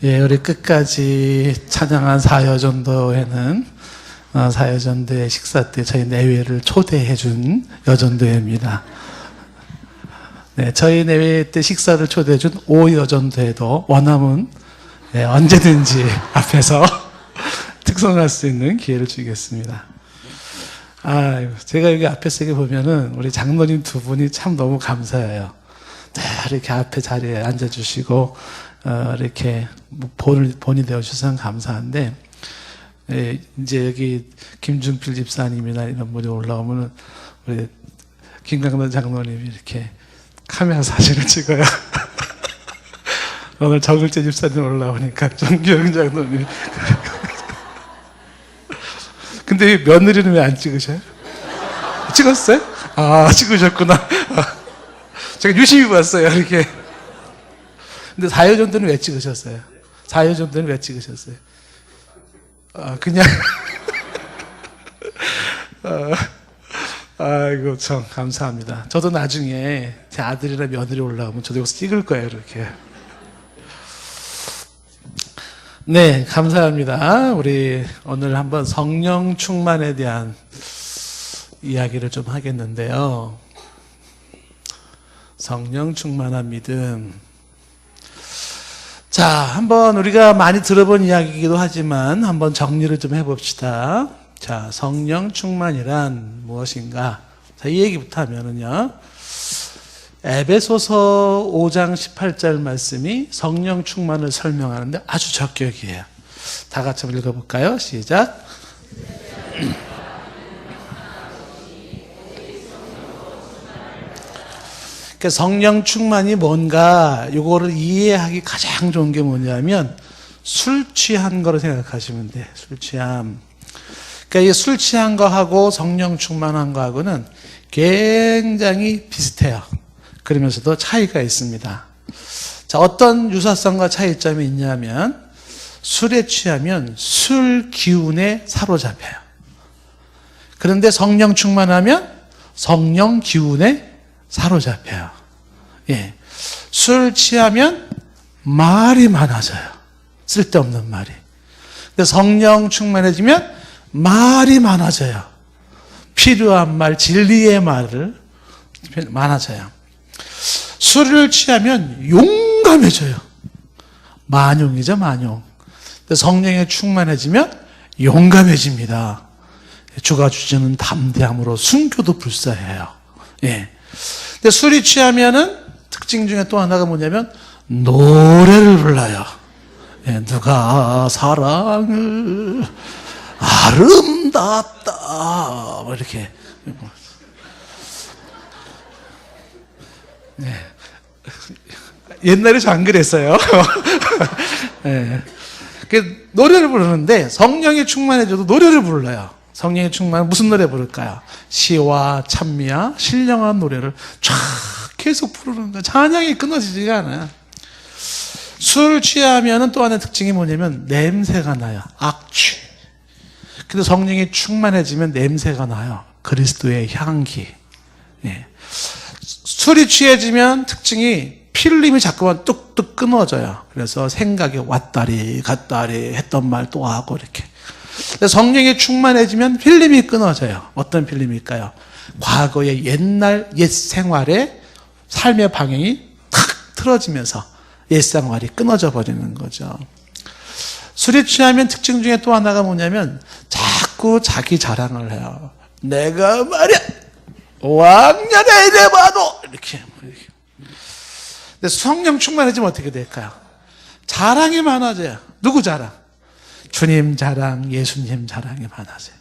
예, 우리 끝까지 찬양한 사여전도회는 사여전도회 식사 때 저희 내외를 초대해 준 여전도회입니다. 네, 저희 내외 때 식사를 초대해 준 오여전도회도 원하면 언제든지 앞에서 특송할 수 있는 기회를 주겠습니다. 제가 여기 앞에서 이렇게 보면은 우리 장로님 두 분이 참 너무 감사해요. 네, 이렇게 앞에 자리에 앉아주시고 이렇게 본이 되어주셔서 감사한데, 이제 여기 김중필 집사님이나 이런 분이 올라오면 우리 김강단 장로님이 이렇게 카메라 사진을 찍어요. 오늘 정글재 집사님 올라오니까 정규영 장로님. 근데 왜 며느리는 왜 안 찍으셔요? 찍었어요? 찍으셨구나. 제가 유심히 봤어요, 이렇게. 근데 사여전도는 왜 찍으셨어요? 사여전도는 왜 찍으셨어요? 그냥. 아이고, 참, 감사합니다. 저도 나중에 제 아들이나 며느리 올라오면 저도 여기서 찍을 거예요, 이렇게. 네, 감사합니다. 우리 오늘 한번 성령 충만에 대한 이야기를 좀 하겠는데요. 성령 충만한 믿음. 자, 한번 우리가 많이 들어본 이야기이기도 하지만 한번 정리를 좀 해봅시다. 자, 성령 충만이란 무엇인가? 자, 이 얘기부터 하면은요. 에베소서 5장 18절 말씀이 성령 충만을 설명하는데 아주 적격이에요. 다 같이 한번 읽어볼까요? 시작. 그러니까 성령 충만이 뭔가 요거를 이해하기 가장 좋은 게 뭐냐면 술 취한 거로 생각하시면 돼. 술 취함. 그러니까 이 술 취한 거하고 성령 충만한 거하고는 굉장히 비슷해요. 그러면서도 차이가 있습니다. 자, 어떤 유사성과 차이점이 있냐면 술에 취하면 술 기운에 사로잡혀요. 그런데 성령 충만하면 성령 기운에 사로잡혀요. 예. 술 취하면 말이 많아져요. 쓸데없는 말이. 근데 성령 충만해지면 말이 많아져요. 필요한 말, 진리의 말을 많아져요. 술을 취하면 용감해져요. 만용이죠, 만용. 성령에 충만해지면 용감해집니다. 주가 주시는 담대함으로 순교도 불사해요. 예. 근데 술이 취하면은 특징 중에 또 하나가 뭐냐면 노래를 불러요. 예, 누가 사랑을 아름답다 뭐 이렇게. 네. 옛날에 저 안 그랬어요. 네. 노래를 부르는데 성령이 충만해져도 노래를 불러요. 성령이 충만한 무슨 노래 부를까요? 시와 찬미와 신령한 노래를 쫙 계속 부르는 거예요. 찬양이 끊어지지가 않아요. 술 취하면 또 하나의 특징이 뭐냐면 냄새가 나요. 악취. 근데 성령이 충만해지면 냄새가 나요. 그리스도의 향기. 예. 술이 취해지면 특징이 필름이 자꾸만 뚝뚝 끊어져요. 그래서 생각이 왔다리 갔다리 했던 말 또 하고 이렇게. 성령이 충만해지면 필름이 끊어져요. 어떤 필름일까요? 과거의 옛날 옛 생활의 삶의 방향이 탁 틀어지면서 옛 생활이 끊어져 버리는 거죠. 술에 취하면 특징 중에 또 하나가 뭐냐면 자꾸 자기 자랑을 해요. 내가 말이야 왕년에 이래봐도 이렇게. 근데 성령 충만해지면 어떻게 될까요? 자랑이 많아져요. 누구 자랑? 주님 자랑, 예수님 자랑이 많아져요.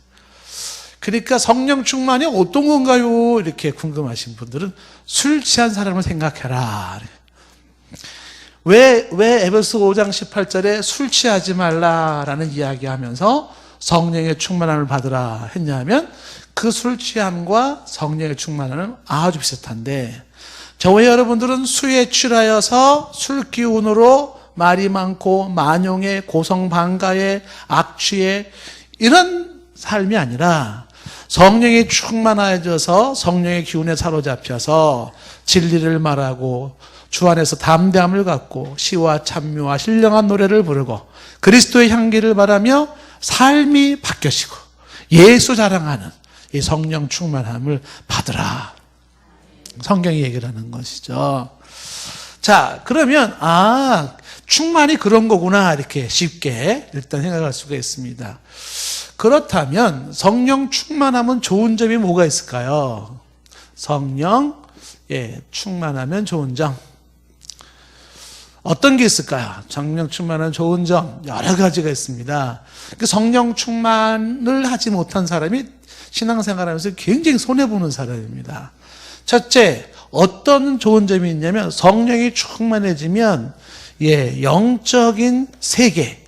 그러니까 성령 충만이 어떤 건가요? 이렇게 궁금하신 분들은 술 취한 사람을 생각해라. 왜 에베소 5장 18절에 술 취하지 말라라는 이야기하면서 성령의 충만함을 받으라 했냐면 그 술 취함과 성령의 충만함은 아주 비슷한데 저와 여러분들은 술에 취하여서 술 기운으로 말이 많고 만용에 고성방가에 악취에 이런 삶이 아니라 성령이 충만해져서 성령의 기운에 사로잡혀서 진리를 말하고 주 안에서 담대함을 갖고 시와 찬미와 신령한 노래를 부르고 그리스도의 향기를 바라며 삶이 바뀌어지고 예수 자랑하는 이 성령 충만함을 받으라. 성경이 얘기를 하는 것이죠. 자, 그러면 충만이 그런 거구나 이렇게 쉽게 일단 생각할 수가 있습니다. 그렇다면 성령 충만하면 좋은 점이 뭐가 있을까요? 성령 충만하면 좋은 점 어떤 게 있을까요? 성령 충만한 좋은 점 여러 가지가 있습니다. 성령 충만을 하지 못한 사람이 신앙생활하면서 굉장히 손해보는 사람입니다. 첫째, 어떤 좋은 점이 있냐면 성령이 충만해지면 영적인 세계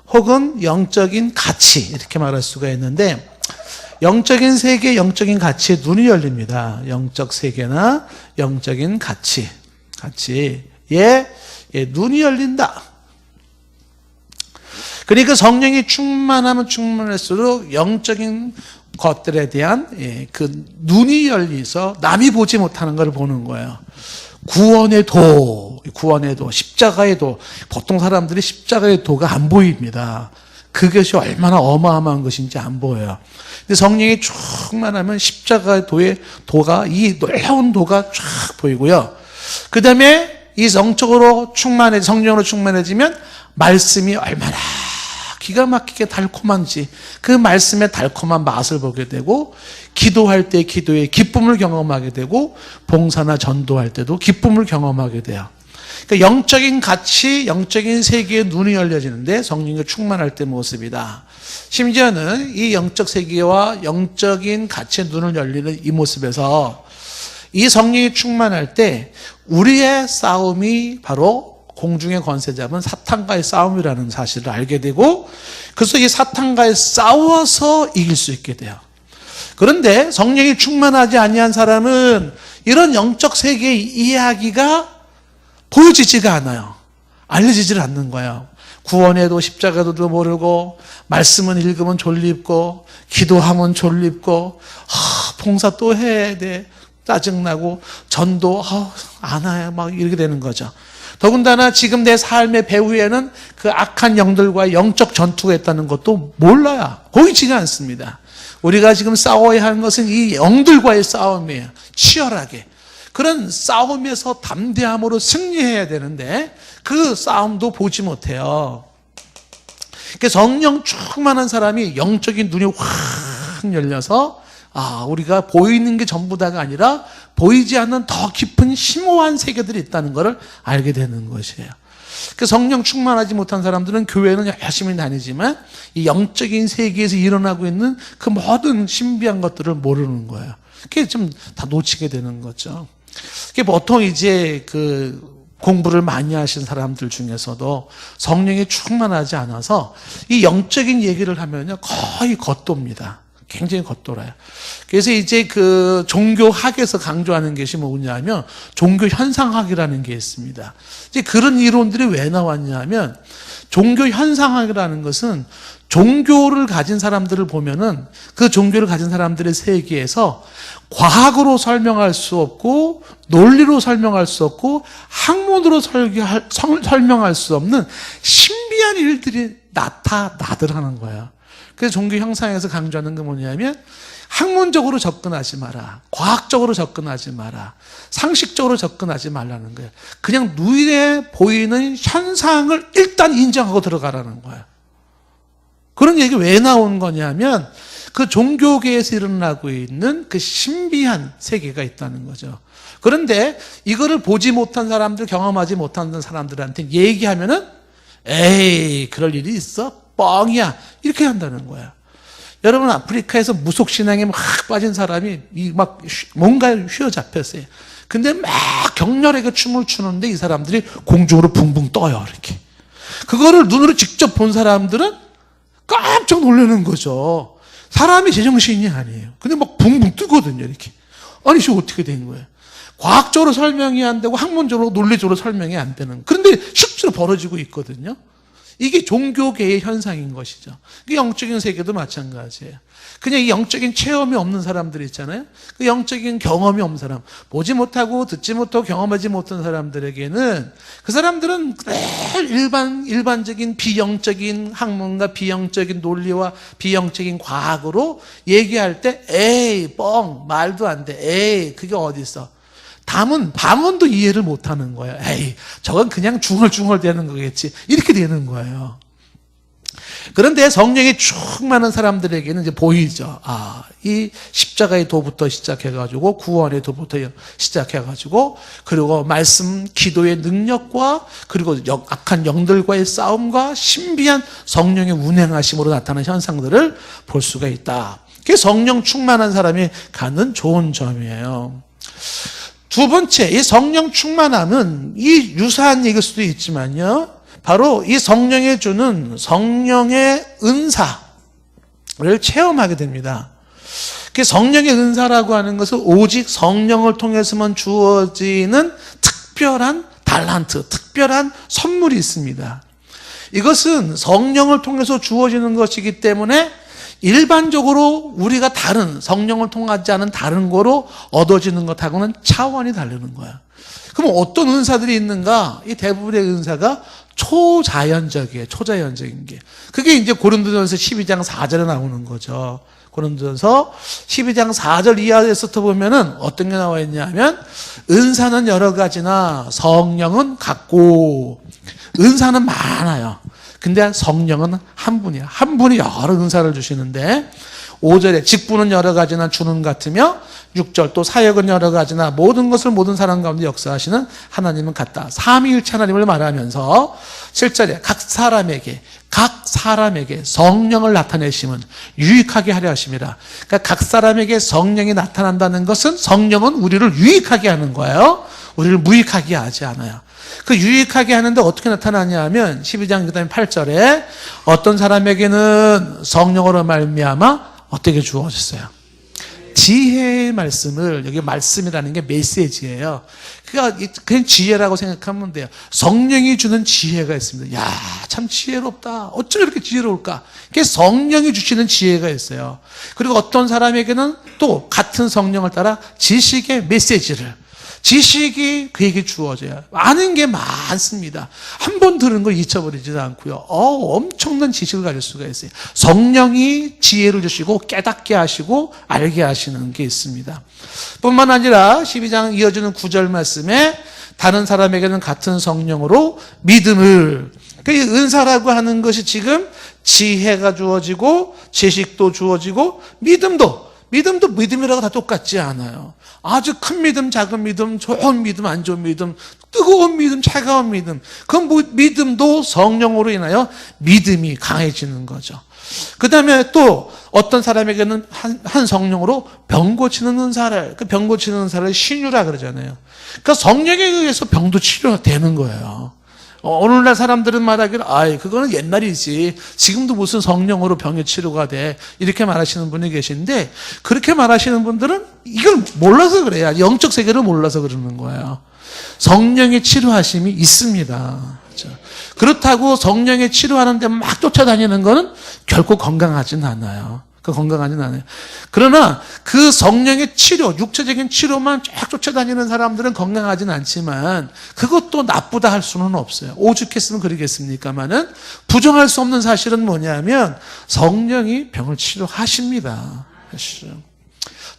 혹은 영적인 가치 이렇게 말할 수가 있는데 영적인 세계, 영적인 가치에 눈이 열립니다. 영적 세계나 영적인 가치에 눈이 열린다. 그러니까 성령이 충만하면 충만할수록 영적인 것들에 대한 그 눈이 열려서 남이 보지 못하는 걸 보는 거예요. 구원의 도, 십자가의 도. 보통 사람들이 십자가의 도가 안 보입니다. 그것이 얼마나 어마어마한 것인지 안 보여요. 근데 성령이 충만하면 십자가의 도가 이 놀라운 도가 쫙 보이고요. 그 다음에 이 성령으로 충만해지면 말씀이 얼마나 기가 막히게 달콤한지 그 말씀의 달콤한 맛을 보게 되고 기도할 때 기도의 기쁨을 경험하게 되고 봉사나 전도할 때도 기쁨을 경험하게 돼요. 그러니까 영적인 가치, 영적인 세계에 눈이 열려지는데 성령이 충만할 때 모습이다. 심지어는 이 영적 세계와 영적인 가치에 눈을 열리는 이 모습에서 이 성령이 충만할 때 우리의 싸움이 바로 공중의 권세 잡은 사탄과의 싸움이라는 사실을 알게 되고 그래서 이 사탄과의 싸워서 이길 수 있게 돼요. 그런데 성령이 충만하지 아니한 사람은 이런 영적 세계의 이야기가 보여지지가 않아요. 알려지질 않는 거예요. 구원에도 십자가도 모르고 말씀은 읽으면 졸립고 기도하면 졸립고 봉사 또 해야 돼. 짜증나고 전도 안 해요. 막 이렇게 되는 거죠. 더군다나 지금 내 삶의 배후에는 그 악한 영들과 영적 전투가 있다는 것도 몰라요. 보이지가 않습니다. 우리가 지금 싸워야 하는 것은 이 영들과의 싸움이에요. 치열하게. 그런 싸움에서 담대함으로 승리해야 되는데 그 싸움도 보지 못해요. 그러니까 성령 충만한 사람이 영적인 눈이 확 열려서 우리가 보이는 게 전부다가 아니라 보이지 않는 더 깊은 심오한 세계들이 있다는 것을 알게 되는 것이에요. 그 성령 충만하지 못한 사람들은 교회는 열심히 다니지만 이 영적인 세계에서 일어나고 있는 그 모든 신비한 것들을 모르는 거예요. 그게 좀 다 놓치게 되는 거죠. 그게 보통 이제 그 공부를 많이 하신 사람들 중에서도 성령이 충만하지 않아서 이 영적인 얘기를 하면요 거의 겉돕니다. 굉장히 겉돌아요. 그래서 이제 그 종교학에서 강조하는 것이 뭐냐면 종교 현상학이라는 게 있습니다. 이제 그런 이론들이 왜 나왔냐면 종교 현상학이라는 것은 종교를 가진 사람들을 보면은 그 종교를 가진 사람들의 세계에서 과학으로 설명할 수 없고 논리로 설명할 수 없고 학문으로 설명할 수 없는 신비한 일들이 나타나더라는 거예요. 그래서 종교 형상에서 강조하는 건 뭐냐면 학문적으로 접근하지 마라. 과학적으로 접근하지 마라. 상식적으로 접근하지 말라는 거예요. 그냥 눈에 보이는 현상을 일단 인정하고 들어가라는 거예요. 그런 얘기 왜 나오는 거냐면 그 종교계에서 일어나고 있는 그 신비한 세계가 있다는 거죠. 그런데 이거를 보지 못한 사람들, 경험하지 못한 사람들한테 얘기하면은 에이, 그럴 일이 있어? 뻥이야. 이렇게 한다는 거야. 여러분, 아프리카에서 무속신앙에 막 빠진 사람이 막 뭔가 휘어잡혔어요. 근데 막 격렬하게 춤을 추는데 이 사람들이 공중으로 붕붕 떠요. 이렇게. 그거를 눈으로 직접 본 사람들은 깜짝 놀라는 거죠. 사람이 제정신이 아니에요. 근데 막 붕붕 뜨거든요. 이렇게. 아니, 이게 어떻게 된 거예요? 과학적으로 설명이 안 되고 학문적으로 논리적으로 설명이 안 되는. 그런데 실제로 벌어지고 있거든요. 이게 종교계의 현상인 것이죠. 그 영적인 세계도 마찬가지예요. 그냥 이 영적인 체험이 없는 사람들 있잖아요. 그 영적인 경험이 없는 사람, 보지 못하고 듣지 못하고 경험하지 못한 사람들에게는 그 사람들은 일반적인 비영적인 학문과 비영적인 논리와 비영적인 과학으로 얘기할 때 에이 뻥 말도 안 돼. 에이 그게 어디 있어. 밤은도 이해를 못하는 거예요. 에이 저건 그냥 중얼중얼 되는 거겠지. 이렇게 되는 거예요. 그런데 성령이 충만한 사람들에게는 이제 보이죠. 이 십자가의 도부터 시작해가지고 구원의 도부터 시작해가지고 그리고 말씀, 기도의 능력과 그리고 악한 영들과의 싸움과 신비한 성령의 운행하심으로 나타나는 현상들을 볼 수가 있다. 그게 성령 충만한 사람이 갖는 좋은 점이에요. 두 번째, 이 성령 충만함은 이 유사한 얘기일 수도 있지만요. 바로 이 성령이 주는 성령의 은사를 체험하게 됩니다. 성령의 은사라고 하는 것은 오직 성령을 통해서만 주어지는 특별한 달란트, 특별한 선물이 있습니다. 이것은 성령을 통해서 주어지는 것이기 때문에 일반적으로 우리가 다른 성령을 통하지 않은 다른 거로 얻어지는 것하고는 차원이 다르는 거야. 그럼 어떤 은사들이 있는가? 이 대부분의 은사가 초자연적이에요. 초자연적인 게. 그게 이제 고린도전서 12장 4절에 나오는 거죠. 고린도전서 12장 4절 이하에서부터 보면은 어떤 게 나와 있냐면 은사는 여러 가지나 성령은 같고 은사는 많아요. 근데 성령은 한 분이야. 한 분이 여러 은사를 주시는데 5절에 직분은 여러 가지나 주는 같으며 6절 또 사역은 여러 가지나 모든 것을 모든 사람 가운데 역사하시는 하나님은 같다. 삼위일체 하나님을 말하면서 7절에 각 사람에게 성령을 나타내심은 유익하게 하려 하심이라. 그러니까 각 사람에게 성령이 나타난다는 것은 성령은 우리를 유익하게 하는 거예요. 우리를 무익하게 하지 않아요. 그 유익하게 하는데 어떻게 나타나냐 하면 12장 그다음에 8절에 어떤 사람에게는 성령으로 말미암아 어떻게 주어졌어요? 지혜의 말씀을, 여기 말씀이라는 게 메시지예요. 그러니까 그냥 지혜라고 생각하면 돼요. 성령이 주는 지혜가 있습니다. 야, 참 지혜롭다. 어쩜 이렇게 지혜로울까? 그게 성령이 주시는 지혜가 있어요. 그리고 어떤 사람에게는 또 같은 성령을 따라 지식의 메시지를, 지식이 그에게 주어져요. 아는 게 많습니다. 한 번 들은 걸 잊혀버리지도 않고요. 엄청난 지식을 가질 수가 있어요. 성령이 지혜를 주시고 깨닫게 하시고 알게 하시는 게 있습니다. 뿐만 아니라 12장 이어지는 9절 말씀에 다른 사람에게는 같은 성령으로 믿음을, 그 은사라고 하는 것이 지금 지혜가 주어지고 지식도 주어지고 믿음도 믿음이라고 다 똑같지 않아요. 아주 큰 믿음, 작은 믿음, 좋은 믿음, 안 좋은 믿음, 뜨거운 믿음, 차가운 믿음. 그 믿음도 성령으로 인하여 믿음이 강해지는 거죠. 그 다음에 또 어떤 사람에게는 한 성령으로 병 고치는 은사를, 그 병 고치는 은사를 신유라 그러잖아요. 그러니까 성령에 의해서 병도 치료가 되는 거예요. 오늘날 사람들은 말하기를 그거는 옛날이지 지금도 무슨 성령으로 병의 치료가 돼 이렇게 말하시는 분이 계신데, 그렇게 말하시는 분들은 이걸 몰라서 그래요. 영적 세계를 몰라서 그러는 거예요. 성령의 치료하심이 있습니다. 그렇죠? 그렇다고 성령의 치료하는데 막 쫓아다니는 거는 결코 건강하진 않아요. 건강하진 않아요. 그러나 그 성령의 치료, 육체적인 치료만 쫙 쫓아다니는 사람들은 건강하진 않지만 그것도 나쁘다 할 수는 없어요. 오죽했으면 그러겠습니까만은 부정할 수 없는 사실은 뭐냐면 성령이 병을 치료하십니다.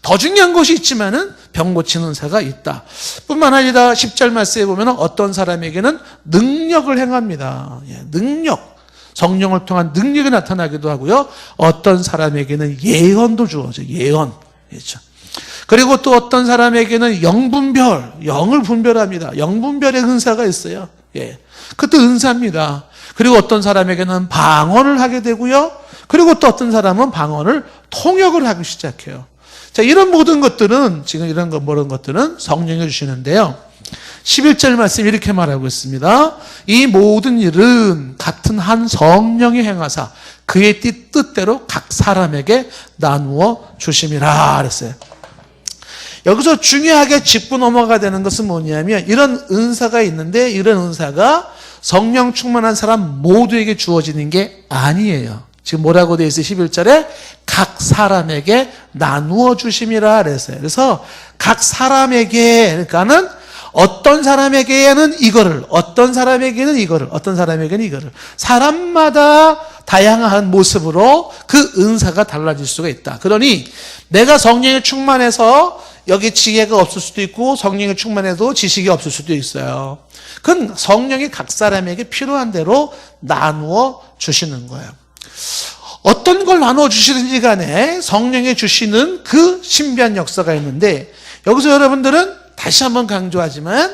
더 중요한 것이 있지만은 병 고치는 은사가 있다. 뿐만 아니라 10절 말씀에 보면 어떤 사람에게는 능력을 행합니다. 능력. 성령을 통한 능력이 나타나기도 하고요. 어떤 사람에게는 예언도 주어져요. 예언. 그렇죠. 그리고 또 어떤 사람에게는 영분별, 영을 분별합니다. 영분별의 은사가 있어요. 예. 그것도 은사입니다. 그리고 어떤 사람에게는 방언을 하게 되고요. 그리고 또 어떤 사람은 방언을 통역을 하기 시작해요. 자, 이런 모든 것들은, 지금 모든 것들은 성령이 주시는데요. 11절 말씀 이렇게 말하고 있습니다. 이 모든 일은 같은 한 성령이 행하사 그의 뜻대로 각 사람에게 나누어 주심이라 그랬어요. 여기서 중요하게 짚고 넘어가야 되는 것은 뭐냐면 이런 은사가 있는데 이런 은사가 성령 충만한 사람 모두에게 주어지는 게 아니에요. 지금 뭐라고 되어 있어요? 11절에 각 사람에게 나누어 주심이라 그랬어요. 그래서 각 사람에게, 그러니까는 어떤 사람에게는 이거를, 어떤 사람에게는 이거를, 어떤 사람에게는 이거를. 사람마다 다양한 모습으로 그 은사가 달라질 수가 있다. 그러니 내가 성령에 충만해서 여기 지혜가 없을 수도 있고 성령에 충만해도 지식이 없을 수도 있어요. 그건 성령이 각 사람에게 필요한 대로 나누어 주시는 거예요. 어떤 걸 나누어 주시든지 간에 성령이 주시는 그 신비한 역사가 있는데, 여기서 여러분들은 다시 한번 강조하지만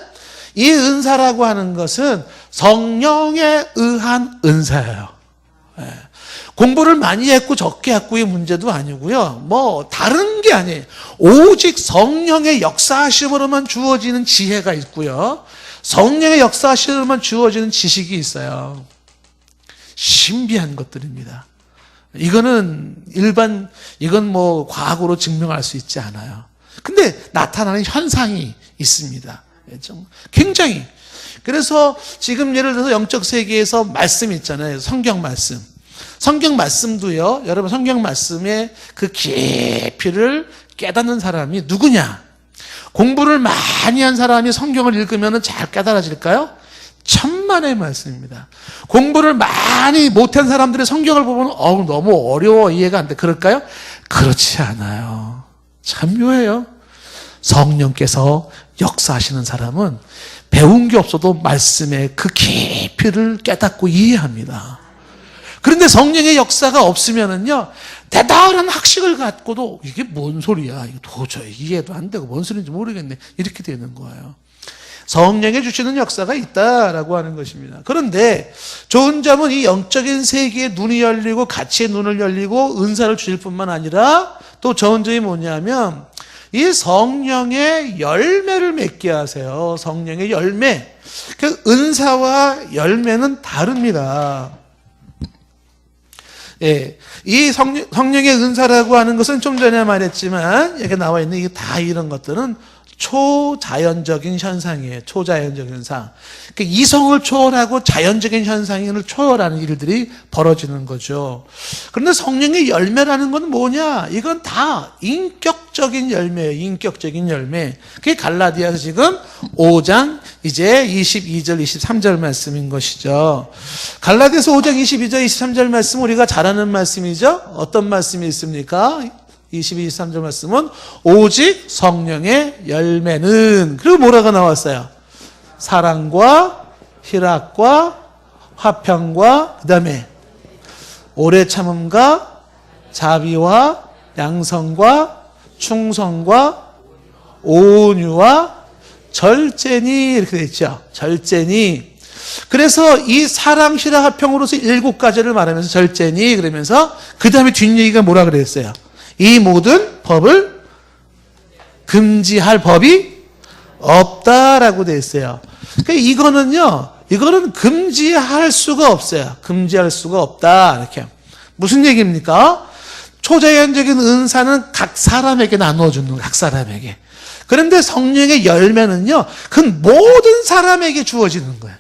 이 은사라고 하는 것은 성령에 의한 은사예요. 공부를 많이 했고 적게 했고의 문제도 아니고요. 뭐 다른 게 아니에요. 오직 성령의 역사하심으로만 주어지는 지혜가 있고요. 성령의 역사하심으로만 주어지는 지식이 있어요. 신비한 것들입니다. 이건 뭐 과학으로 증명할 수 있지 않아요. 근데 나타나는 현상이 있습니다. 굉장히. 그래서 지금 예를 들어서 영적 세계에서 말씀 있잖아요. 성경 말씀. 성경 말씀도요, 여러분 성경 말씀의 그 깊이를 깨닫는 사람이 누구냐? 공부를 많이 한 사람이 성경을 읽으면 잘 깨달아질까요? 천만의 말씀입니다. 공부를 많이 못한 사람들의 성경을 보면 너무 어려워, 이해가 안 돼. 그럴까요? 그렇지 않아요. 참 묘해요. 성령께서 역사하시는 사람은 배운 게 없어도 말씀의 그 깊이를 깨닫고 이해합니다. 그런데 성령의 역사가 없으면은요, 대단한 학식을 갖고도 이게 뭔 소리야, 이거 도저히 이해도 안 되고 뭔 소리인지 모르겠네, 이렇게 되는 거예요. 성령이 주시는 역사가 있다라고 하는 것입니다. 그런데 좋은 점은 이 영적인 세계에 눈이 열리고 가치의 눈을 열리고 은사를 주실 뿐만 아니라 또 좋은 점이 뭐냐면 이 성령의 열매를 맺게 하세요. 성령의 열매. 그 은사와 열매는 다릅니다. 예, 이 성령의 은사라고 하는 것은 좀 전에 말했지만 여기 나와 있는 이게 다 이런 것들은 초자연적인 현상이에요. 초자연적인 현상. 그러니까 이성을 초월하고 자연적인 현상을 초월하는 일들이 벌어지는 거죠. 그런데 성령의 열매라는 건 뭐냐? 이건 다 인격적인 열매예요. 인격적인 열매. 그게 갈라디아서 지금 5장 이제 22절, 23절 말씀인 것이죠. 갈라디아서 5장 22절, 23절 말씀 우리가 잘 아는 말씀이죠. 어떤 말씀이 있습니까? 22, 23절 말씀은 오직 성령의 열매는, 그리고 뭐라고 나왔어요? 사랑과 희락과 화평과 그 다음에 오래 참음과 자비와 양성과 충성과 온유와 절제니, 이렇게 되어 있죠. 절제니. 그래서 이 사랑, 희락, 화평으로서 7가지를 말하면서 절제니 그러면서 그 다음에 뒷얘기가 뭐라 그랬어요? 이 모든 법을 금지할 법이 없다라고 되어 있어요. 그러니까 이거는 금지할 수가 없어요. 금지할 수가 없다. 이렇게. 무슨 얘기입니까? 초자연적인 은사는 각 사람에게 나누어주는 거예요. 각 사람에게. 그런데 성령의 열매는요, 그 모든 사람에게 주어지는 거예요.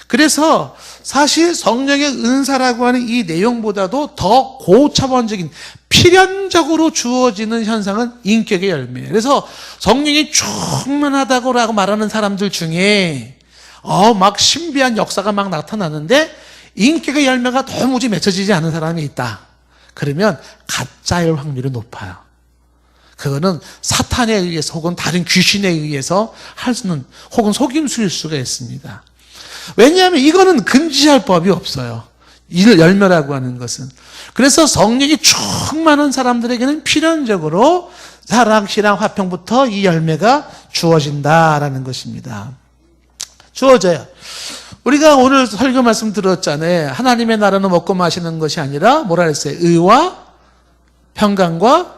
그래서 사실 성령의 은사라고 하는 이 내용보다도 더 고차원적인 필연적으로 주어지는 현상은 인격의 열매예요. 그래서 성령이 충만하다고 말하는 사람들 중에 막 신비한 역사가 막 나타나는데 인격의 열매가 도무지 맺혀지지 않은 사람이 있다. 그러면 가짜일 확률이 높아요. 그거는 사탄에 의해서 혹은 다른 귀신에 의해서 할 수는 혹은 속임수일 수가 있습니다. 왜냐하면 이거는 금지할 법이 없어요. 이 열매라고 하는 것은. 그래서 성령이 충만한 사람들에게는 필연적으로 사랑, 희락, 화평부터 이 열매가 주어진다라는 것입니다. 주어져요. 우리가 오늘 설교 말씀 들었잖아요. 하나님의 나라는 먹고 마시는 것이 아니라 뭐라 그랬어요? 의와 평강과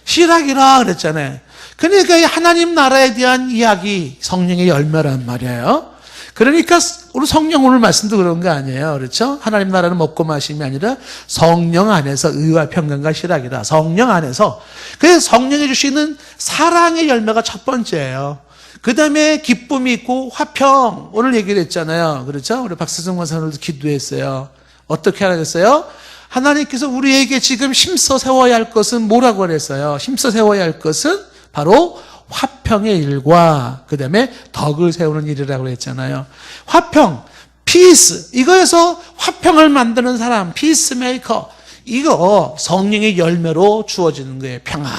희락이라 그랬잖아요. 그러니까 이 하나님 나라에 대한 이야기, 성령의 열매란 말이에요. 그러니까 우리 성령 오늘 말씀도 그런 거 아니에요. 그렇죠? 하나님 나라는 먹고 마심이 아니라 성령 안에서 의와 평강과 희락이다. 성령 안에서. 그래서 성령이 주시는 사랑의 열매가 첫 번째예요. 그 다음에 기쁨이 있고 화평. 오늘 얘기를 했잖아요. 그렇죠? 우리 박수정 권사님도 기도했어요. 어떻게 하겠어요? 하나님께서 우리에게 지금 힘써 세워야 할 것은 뭐라고 그랬어요? 힘써 세워야 할 것은 바로 화평의 일과 그 다음에 덕을 세우는 일이라고 했잖아요. 화평, 피스. 이거에서 화평을 만드는 사람, 피스메이커. 이거 성령의 열매로 주어지는 거예요. 평안.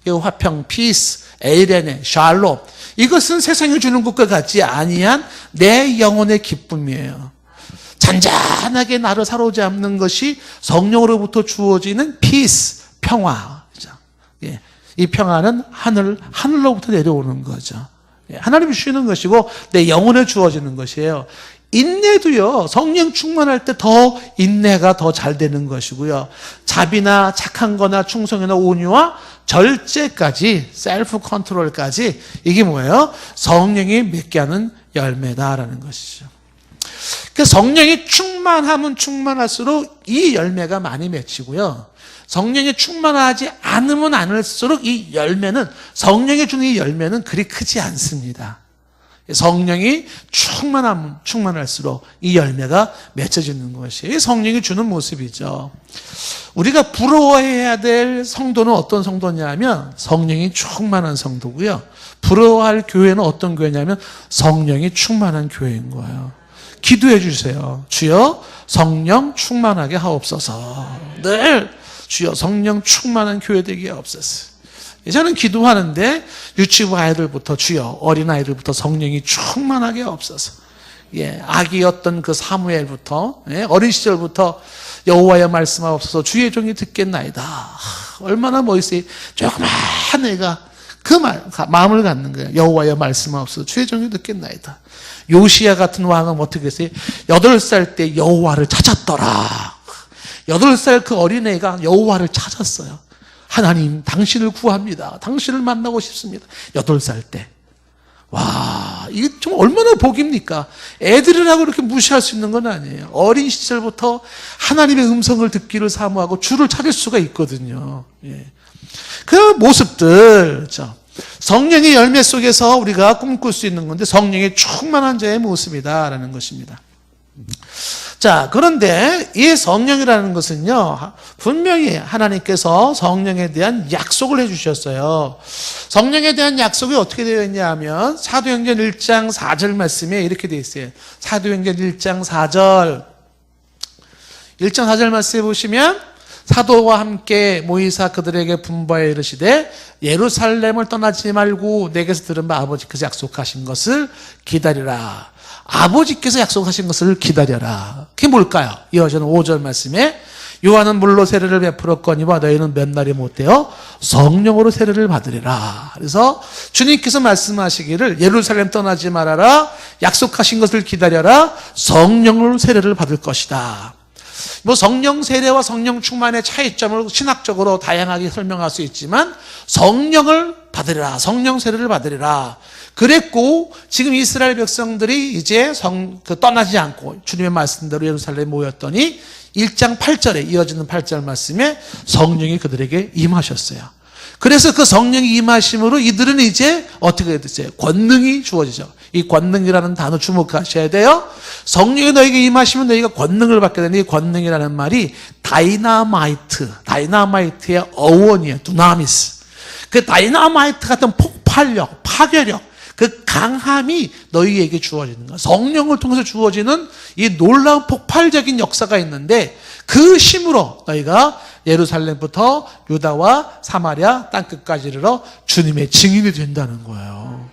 이거 화평, 피스, 에이레네, 샬롬. 이것은 세상이 주는 것과 같지 아니한 내 영혼의 기쁨이에요. 잔잔하게 나를 사로잡는 것이 성령으로부터 주어지는 피스, 평화. 예. 이 평화는 하늘로부터 내려오는 거죠. 예. 하나님이 주시는 것이고 내 영혼에 주어지는 것이에요. 인내도요, 성령 충만할 때 더 인내가 더 잘 되는 것이고요. 자비나 착한 거나 충성이나 온유와 절제까지, 셀프 컨트롤까지, 이게 뭐예요? 성령이 맺게 하는 열매다라는 것이죠. 그러니까 성령이 충만하면 충만할수록 이 열매가 많이 맺히고요. 성령이 충만하지 않으면 않을수록 이 열매는, 성령이 주는 이 열매는 그리 크지 않습니다. 성령이 충만하면 충만할수록 이 열매가 맺혀지는 것이 성령이 주는 모습이죠. 우리가 부러워해야 될 성도는 어떤 성도냐면 성령이 충만한 성도고요. 부러워할 교회는 어떤 교회냐면 성령이 충만한 교회인 거예요. 기도해 주세요. 주여 성령 충만하게 하옵소서. 늘 주여 성령 충만한 교회 되게 하옵소서. 저는 기도하는데 유치부 아이들부터 주여 어린아이들부터 성령이 충만하게 없어서, 예, 아기였던 그 사무엘부터, 예, 어린 시절부터 여호와의 말씀하옵소서 주의 종이 듣겠나이다. 얼마나 멋있어요. 조그마한 애가 그 마음을 갖는 거예요. 여호와의 말씀하옵소서 주의 종이 듣겠나이다. 요시야 같은 왕은 어떻게 했어요? 8살 때 여호와를 찾았더라. 8살 그 어린애가 여호와를 찾았어요. 하나님, 당신을 구합니다. 당신을 만나고 싶습니다. 8살 때. 와, 이게 좀 얼마나 복입니까? 애들이라고 이렇게 무시할 수 있는 건 아니에요. 어린 시절부터 하나님의 음성을 듣기를 사모하고 주를 찾을 수가 있거든요. 예. 그 모습들, 그렇죠? 성령의 열매 속에서 우리가 꿈꿀 수 있는 건데 성령의 충만한 자의 모습이다라는 것입니다. 자, 그런데 이 성령이라는 것은요, 분명히 하나님께서 성령에 대한 약속을 해주셨어요. 성령에 대한 약속이 어떻게 되어 있냐 하면 사도행전 1장 4절 말씀에 이렇게 되어 있어요. 사도행전 1장 4절 1장 4절 말씀에 보시면 사도와 함께 모이사 그들에게 분부하여 이르시되 예루살렘을 떠나지 말고 내게서 들은 바 아버지께서 약속하신 것을 기다리라. 아버지께서 약속하신 것을 기다려라. 그게 뭘까요? 이어지는 5절 말씀에 요한은 물로 세례를 베풀었거니와 너희는 몇 날이 못되어 성령으로 세례를 받으리라. 그래서 주님께서 말씀하시기를 예루살렘 떠나지 말아라. 약속하신 것을 기다려라. 성령으로 세례를 받을 것이다. 뭐 성령 세례와 성령 충만의 차이점을 신학적으로 다양하게 설명할 수 있지만 성령을 받으리라. 성령 세례를 받으리라. 그랬고 지금 이스라엘 백성들이 이제 떠나지 않고 주님의 말씀대로 예루살렘에 모였더니 1장 8절에 이어지는 8절 말씀에 성령이 그들에게 임하셨어요. 그래서 그 성령이 임하심으로 이들은 이제 어떻게 됐어요? 권능이 주어지죠. 이 권능이라는 단어 주목하셔야 돼요. 성령이 너에게 임하시면 너희가 권능을 받게 되는 이 권능이라는 말이 다이나마이트의 어원이에요. 두나미스. 그 다이나마이트 같은 폭발력, 파괴력, 그 강함이 너희에게 주어지는 거야. 성령을 통해서 주어지는 이 놀라운 폭발적인 역사가 있는데 그 힘으로 너희가 예루살렘부터 유다와 사마리아 땅끝까지 이르러 주님의 증인이 된다는 거예요.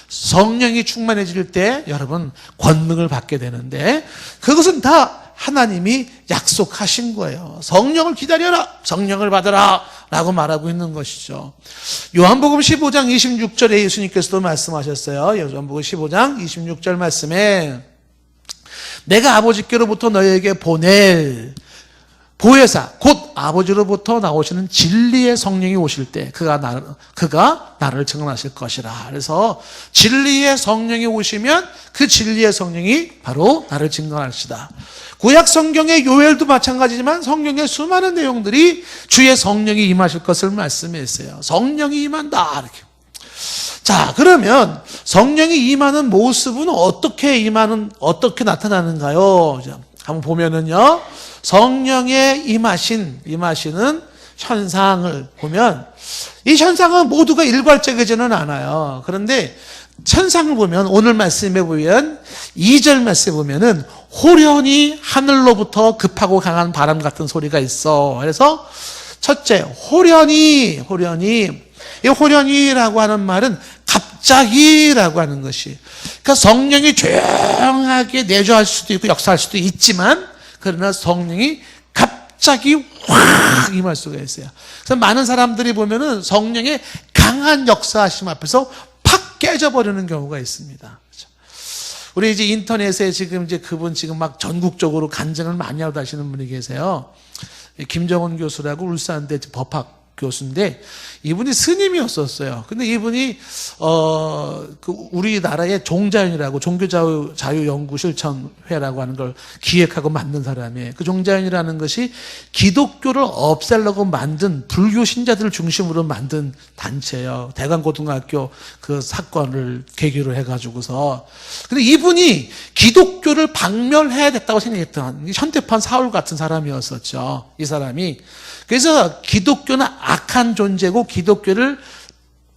성령이 충만해질 때 여러분 권능을 받게 되는데 그것은 다 하나님이 약속하신 거예요. 성령을 기다려라. 성령을 받아라. 라고 말하고 있는 것이죠. 요한복음 15장 26절에 예수님께서도 말씀하셨어요. 요한복음 15장 26절 말씀에 내가 아버지께로부터 너희에게 보낼 보혜사 곧 아버지로부터 나오시는 진리의 성령이 오실 때 그가 나를 증언하실 것이라. 그래서 진리의 성령이 오시면 그 진리의 성령이 바로 나를 증언하시다. 구약 성경의 요엘도 마찬가지지만 성경의 수많은 내용들이 주의 성령이 임하실 것을 말씀했어요. 성령이 임한다 이렇게. 자, 그러면 성령이 임하는 모습은 어떻게 나타나는가요? 자, 한번 보면은요, 성령의 임하시는 현상을 보면, 이 현상은 모두가 일괄적이지는 않아요. 그런데 현상을 보면, 오늘 말씀에 보면, 2절 말씀에 보면은, 호련히 하늘로부터 급하고 강한 바람 같은 소리가 있어. 그래서, 첫째, 호련히, 이 호련히라고 하는 말은 갑자기라고 하는 것이. 그러니까 성령이 조용하게 내주할 수도 있고 역사할 수도 있지만, 그러나 성령이 갑자기 확 임할 수가 있어요. 그래서 많은 사람들이 보면은 성령의 강한 역사하심 앞에서 팍 깨져버리는 경우가 있습니다. 우리 이제 인터넷에 지금 그분 지금 막 전국적으로 간증을 많이 하고 다니시는 분이 계세요. 김정은 교수라고 울산대 법학 교수인데, 이분이 스님이었었어요. 근데 이분이 우리나라의 종자연이라고 종교자유연구실천회라고 하는 걸 기획하고 만든 사람이에요. 그 종자연이라는 것이 기독교를 없애려고 만든 불교 신자들을 중심으로 만든 단체예요. 대관고등학교 그 사건을 계기로 해가지고서. 근데 이분이 기독교를 박멸해야 됐다고 생각했던 현대판 사울 같은 사람이었었죠. 이 사람이. 그래서 기독교는 악한 존재고 기독교를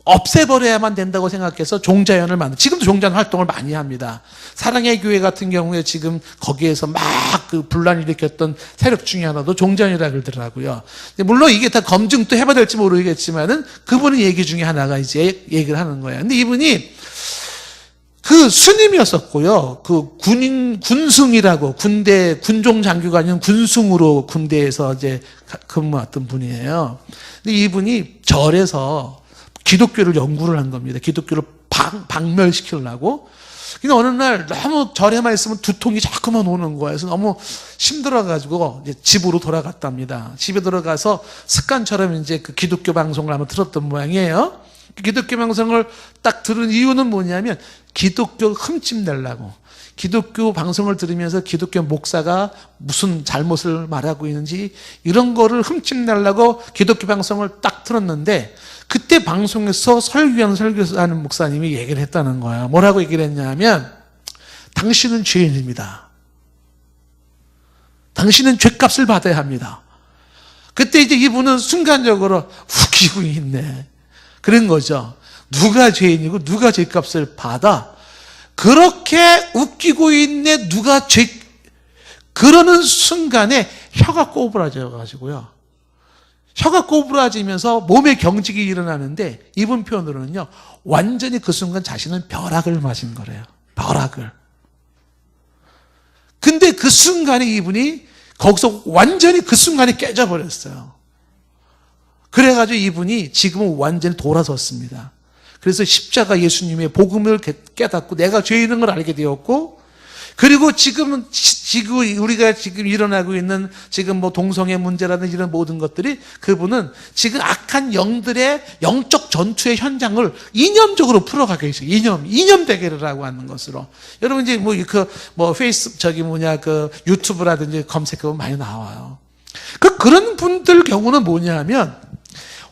없애버려야만 된다고 생각해서 종자연을 지금도 종자연 활동을 많이 합니다. 사랑의 교회 같은 경우에 지금 거기에서 막 그 분란을 일으켰던 세력 중에 하나도 종자연이라고 그러더라고요. 물론 이게 다 검증도 해봐야 될지 모르겠지만은 그분의 얘기 중에 하나가 이제 얘기를 하는 거예요. 근데 이분이 그 스님이었었고요. 그 군승이라고 군종 장교가 아닌 군승으로 군대에서 이제 근무했던 분이에요. 근데 이분이 절에서 기독교를 연구를 한 겁니다. 기독교를 박멸시키려고. 근데 어느 날 너무 절에만 있으면 두통이 자꾸만 오는 거예요. 그래서 너무 힘들어가지고 이제 집으로 돌아갔답니다. 집에 들어가서 습관처럼 이제 그 기독교 방송을 한번 들었던 모양이에요. 기독교 방송을 딱 들은 이유는 뭐냐면 기독교 흠집 내려고. 기독교 방송을 들으면서 기독교 목사가 무슨 잘못을 말하고 있는지 이런 거를 흠집 내려고 기독교 방송을 딱 들었는데, 그때 방송에서 설교하는 목사님이 얘기를 했다는 거예요. 뭐라고 얘기를 했냐면, 당신은 죄인입니다. 당신은 죄값을 받아야 합니다. 그때 이제 이분은 순간적으로 웃기고 있네, 그런 거죠. 누가 죄인이고 누가 죄값을 받아? 그렇게 웃기고 있네, 그러는 순간에 혀가 꼬부라져가지고요. 혀가 꼬부라지면서 몸에 경직이 일어나는데, 이분 표현으로는요, 완전히 그 순간 자신은 벼락을 맞은 거래요. 벼락을. 근데 그 순간에 이분이 거기서 완전히 그 순간에 깨져버렸어요. 그래가지고 이분이 지금은 완전히 돌아섰습니다. 그래서 십자가 예수님의 복음을 깨닫고 내가 죄인인 걸 알게 되었고, 그리고 지금 우리가 지금 일어나고 있는 지금 뭐 동성애 문제라든지 이런 모든 것들이, 그분은 지금 악한 영들의 영적 전투의 현장을 이념적으로 풀어가고 있어요. 이념 대결을 하고 하는 것으로. 여러분 이제 유튜브라든지 검색하면 많이 나와요. 그런 분들 경우는 뭐냐면,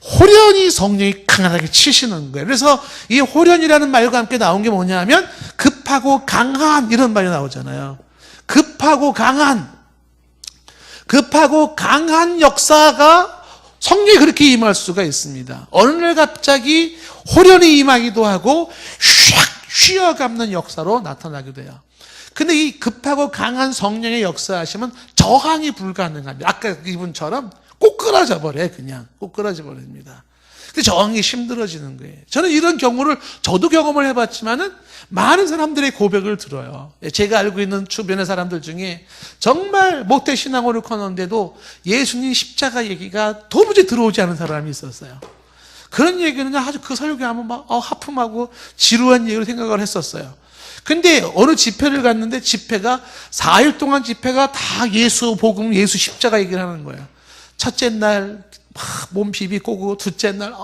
호련히 성령이 강하게 치시는 거예요. 그래서 이 호련이라는 말과 함께 나온 게 뭐냐면, 급하고 강한, 이런 말이 나오잖아요. 급하고 강한 역사가 성령이 그렇게 임할 수가 있습니다. 어느 날 갑자기 호련히 임하기도 하고 샥 쉬어감는 역사로 나타나기도 해요. 근데 이 급하고 강한 성령의 역사하시면 저항이 불가능합니다. 아까 이분처럼 꼭 끊어져 버려요. 그냥 꼭 끊어져 버립니다. 근데 저항이 힘들어지는 거예요. 저는 이런 경우를 저도 경험을 해봤지만은 많은 사람들의 고백을 들어요. 제가 알고 있는 주변의 사람들 중에 정말 모태 신앙으로 커는데도 예수님 십자가 얘기가 도무지 들어오지 않은 사람이 있었어요. 그런 얘기는 아주 그 설교하면 막 하품하고 지루한 얘기로 생각을 했었어요. 근데 어느 집회를 갔는데, 집회가 4일 동안 집회가 다 예수 복음, 예수 십자가 얘기를 하는 거예요. 첫째 날 몸 비비꼬고, 둘째 날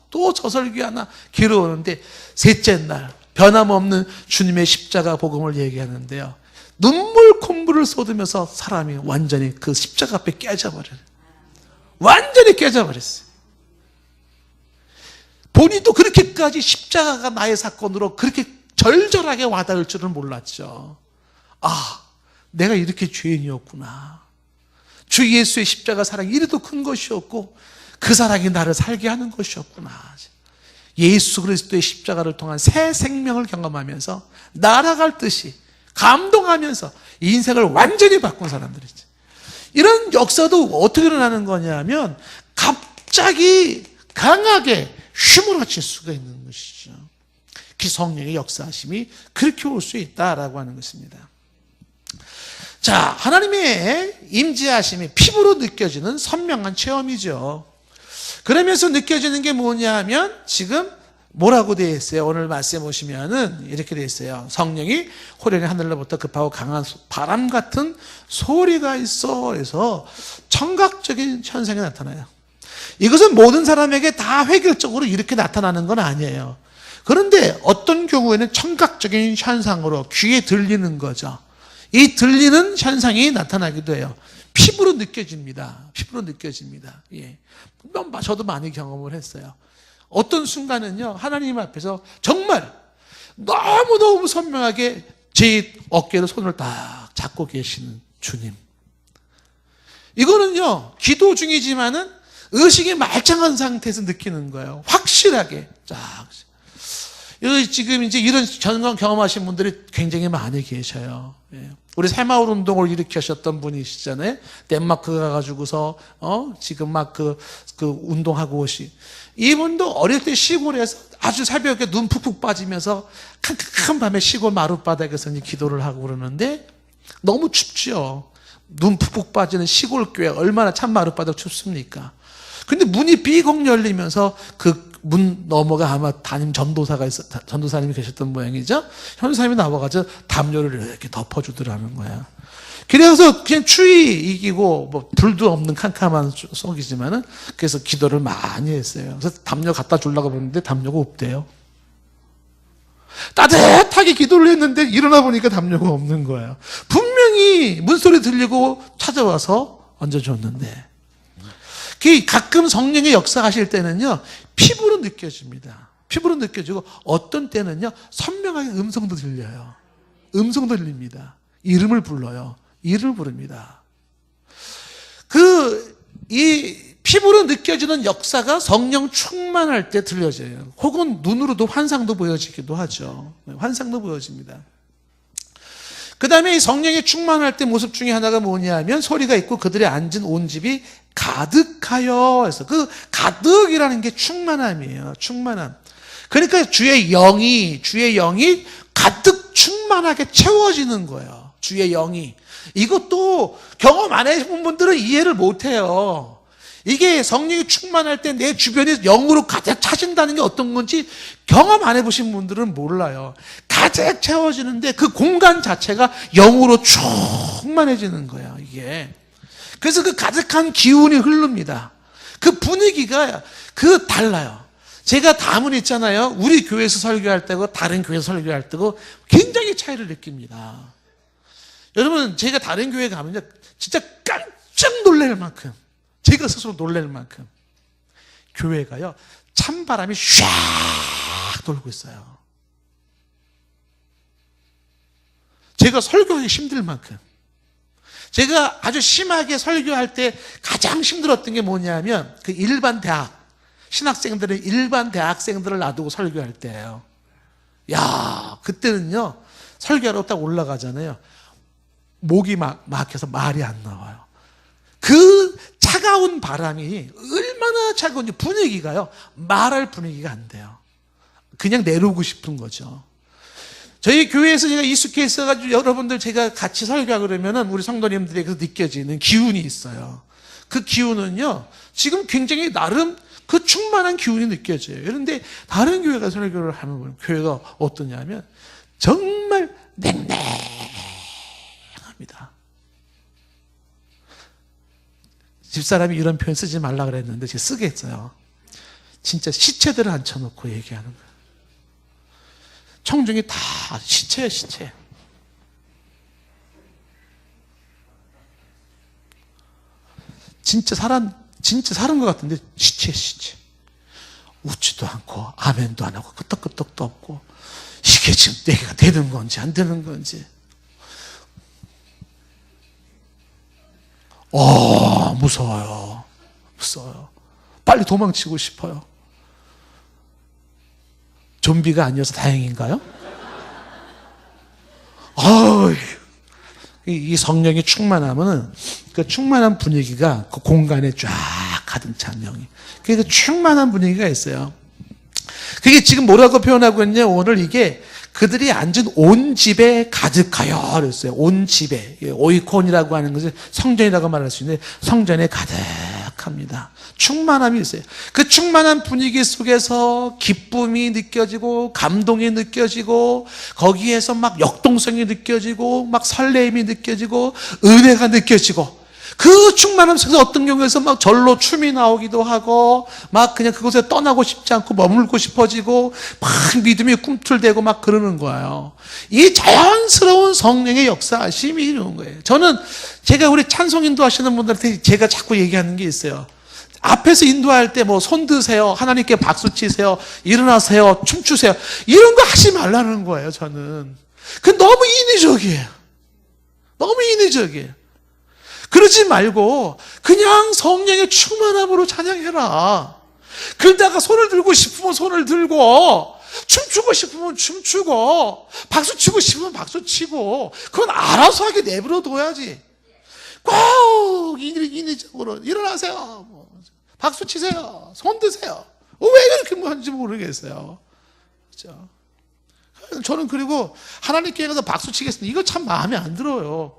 또 저 설교 하나 길어오는데, 셋째 날 변함없는 주님의 십자가 복음을 얘기하는데요, 눈물 콧물을 쏟으면서 사람이 완전히 그 십자가 앞에 깨져버려요. 완전히 깨져버렸어요. 본인도 그렇게까지 십자가가 나의 사건으로 그렇게 절절하게 와닿을 줄은 몰랐죠. 아, 내가 이렇게 죄인이었구나. 주 예수의 십자가 사랑이 이래도 큰 것이었고 그 사랑이 나를 살게 하는 것이었구나. 예수 그리스도의 십자가를 통한 새 생명을 경험하면서 날아갈 듯이 감동하면서 인생을 완전히 바꾼 사람들이지. 이런 역사도 어떻게 일어나는 거냐면 갑자기 강하게 휘몰아칠 수가 있는 것이죠. 그 성령의 역사하심이 그렇게 올 수 있다라고 하는 것입니다. 자, 하나님의 임재하심이 피부로 느껴지는 선명한 체험이죠. 그러면서 느껴지는 게 뭐냐면 지금 뭐라고 되어 있어요? 오늘 말씀 보시면은 이렇게 되어 있어요. 성령이 호련히 하늘로부터 급하고 강한 바람 같은 소리가 있어. 그래서 청각적인 현상이 나타나요. 이것은 모든 사람에게 다 획일적으로 이렇게 나타나는 건 아니에요. 그런데 어떤 경우에는 청각적인 현상으로 귀에 들리는 거죠. 이 들리는 현상이 나타나기도 해요. 피부로 느껴집니다. 피부로 느껴집니다. 예. 저도 많이 경험을 했어요. 어떤 순간은요, 하나님 앞에서 정말 너무너무 선명하게 제 어깨로 손을 딱 잡고 계시는 주님. 이거는요, 기도 중이지만은 의식이 말짱한 상태에서 느끼는 거예요. 확실하게. 쫙. 지금 이제 이런 경험하신 분들이 굉장히 많이 계셔요. 예. 우리 새마을 운동을 일으키셨던 분이시잖아요. 덴마크 가가지고서, 지금 막 그 운동하고 오시. 이분도 어릴 때 시골에서 아주 새벽에 눈 푹푹 빠지면서 캄캄한 밤에 시골 마룻바닥에서 이제 기도를 하고 그러는데 너무 춥죠. 눈 푹푹 빠지는 시골 교회 얼마나 참 마룻바닥 춥습니까? 근데 문이 삐걱 열리면서 그 문 넘어가 아마 담임 전도사님이 계셨던 모양이죠. 현사님이 나와가지고 담요를 이렇게 덮어주더라는 거야. 그래서 그냥 추위 이기고 뭐 불도 없는 캄캄한 속이지만은 그래서 기도를 많이 했어요. 그래서 담요 갖다 주려고 보는데 담요가 없대요. 따뜻하게 기도를 했는데 일어나 보니까 담요가 없는 거예요. 분명히 문소리 들리고 찾아와서 얹어줬는데. 가끔 성령의 역사하실 때는요, 피부로 느껴집니다. 피부로 느껴지고 어떤 때는요, 선명하게 음성도 들려요. 음성도 들립니다. 이름을 불러요. 이름을 부릅니다. 이 피부로 느껴지는 역사가 성령 충만할 때 들려져요. 혹은 눈으로도 환상도 보여지기도 하죠. 환상도 보여집니다. 그 다음에 성령이 충만할 때 모습 중에 하나가 뭐냐면 소리가 있고 그들이 앉은 온 집이 가득하여 해서 그 가득이라는 게 충만함이에요. 충만함. 그러니까 주의 영이 가득 충만하게 채워지는 거예요. 주의 영이. 이것도 경험 안 해본 분들은 이해를 못 해요. 이게 성령이 충만할 때 내 주변이 영으로 가득 차진다는 게 어떤 건지 경험 안 해보신 분들은 몰라요. 가득 채워지는데 그 공간 자체가 영으로 충만해지는 거예요, 이게. 그래서 그 가득한 기운이 흐릅니다. 그 분위기가 달라요. 제가 담은 있잖아요. 우리 교회에서 설교할 때고 다른 교회에서 설교할 때고 굉장히 차이를 느낍니다. 여러분, 제가 다른 교회 가면요, 진짜 깜짝 놀랄 만큼, 제가 스스로 놀랄 만큼 교회가요, 찬바람이 샥 돌고 있어요. 제가 설교하기 힘들 만큼. 제가 아주 심하게 설교할 때 가장 힘들었던 게 뭐냐면 그 일반 대학, 신학생들은 일반 대학생들을 놔두고 설교할 때예요. 야, 그때는요, 설교하러 딱 올라가잖아요. 목이 막혀서 말이 안 나와요. 그 차가운 바람이 얼마나 차가운지 분위기가요, 말할 분위기가 안 돼요. 그냥 내려오고 싶은 거죠. 저희 교회에서 제가 익숙해 있어가지고 여러분들 제가 같이 설교하고 그러면은 우리 성도님들에게서 느껴지는 기운이 있어요. 그 기운은요, 지금 굉장히 나름 그 충만한 기운이 느껴져요. 그런데 다른 교회가 설교를 하면 교회가 어떠냐면 정말 냉랭합니다. 집사람이 이런 표현 쓰지 말라 그랬는데 제가 쓰겠어요. 진짜 시체들을 앉혀놓고 얘기하는 거예요. 청중이 다 시체예요, 시체. 진짜 사는 것 같은데 시체. 웃지도 않고 아멘도 안 하고 끄떡끄떡도 없고, 이게 지금 내가 되는 건지 안 되는 건지. 무서워요. 무서워요. 빨리 도망치고 싶어요. 좀비가 아니어서 다행인가요? 이 성령이 충만하면은 그 충만한 분위기가 그 공간에 쫙 가득 찬 영이. 그래서 충만한 분위기가 있어요. 그게 지금 뭐라고 표현하고 있냐? 오늘 이게 그들이 앉은 온 집에 가득하여 그랬어요. 온 집에. 오이콘이라고 하는 것을 성전이라고 말할 수 있는데 성전에 가득합니다. 충만함이 있어요. 그 충만한 분위기 속에서 기쁨이 느껴지고 감동이 느껴지고 거기에서 막 역동성이 느껴지고 막 설레임이 느껴지고 은혜가 느껴지고, 그 충만함 속에서 어떤 경우에서 막 절로 춤이 나오기도 하고 막 그냥 그곳에 떠나고 싶지 않고 머물고 싶어지고 막 믿음이 꿈틀대고 막 그러는 거예요. 이 자연스러운 성령의 역사하심이 이런 거예요. 저는 제가 우리 찬송 인도하시는 분들한테 제가 자꾸 얘기하는 게 있어요. 앞에서 인도할 때 뭐 손 드세요, 하나님께 박수 치세요, 일어나세요, 춤추세요, 이런 거 하지 말라는 거예요. 저는 그 너무 인위적이에요. 너무 인위적이에요. 그러지 말고 그냥 성령의 충만함으로 찬양해라. 그러다가 손을 들고 싶으면 손을 들고, 춤추고 싶으면 춤추고, 박수 치고 싶으면 박수 치고, 그건 알아서 하게 내버려 둬야지. 꼭 인위적으로 일어나세요, 박수 치세요, 손 드세요. 왜 그렇게 하는지 모르겠어요. 그렇죠? 저는 그리고 하나님께 가서 박수 치겠습니다, 이거 참 마음에 안 들어요.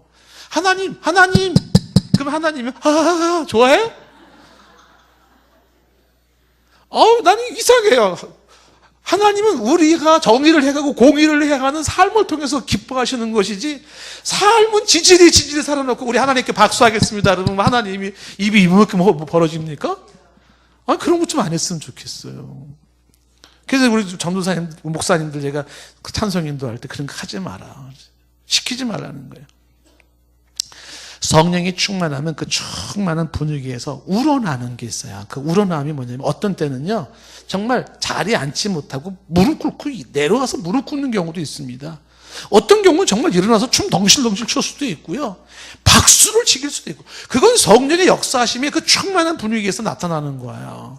하나님, 그럼 하나님이 좋아해? 나는 이상해요. 하나님은 우리가 정의를 해가고 공의를 해가는 삶을 통해서 기뻐하시는 것이지, 삶은 지질이 살아놓고 우리 하나님께 박수하겠습니다 그러면 하나님이 입이 이만큼 벌어집니까? 그런 것 좀 안 했으면 좋겠어요. 그래서 우리 전도사님, 목사님들 제가 찬송 인도할 때 그런 거 하지 마라, 시키지 말라는 거예요. 성령이 충만하면 그 충만한 분위기에서 우러나는 게 있어요. 그 우러남이 뭐냐면 어떤 때는요, 정말 자리에 앉지 못하고 무릎 꿇고 내려와서 무릎 꿇는 경우도 있습니다. 어떤 경우는 정말 일어나서 춤 덩실덩실 출 수도 있고요, 박수를 치길 수도 있고, 그건 성령의 역사하심이 그 충만한 분위기에서 나타나는 거예요.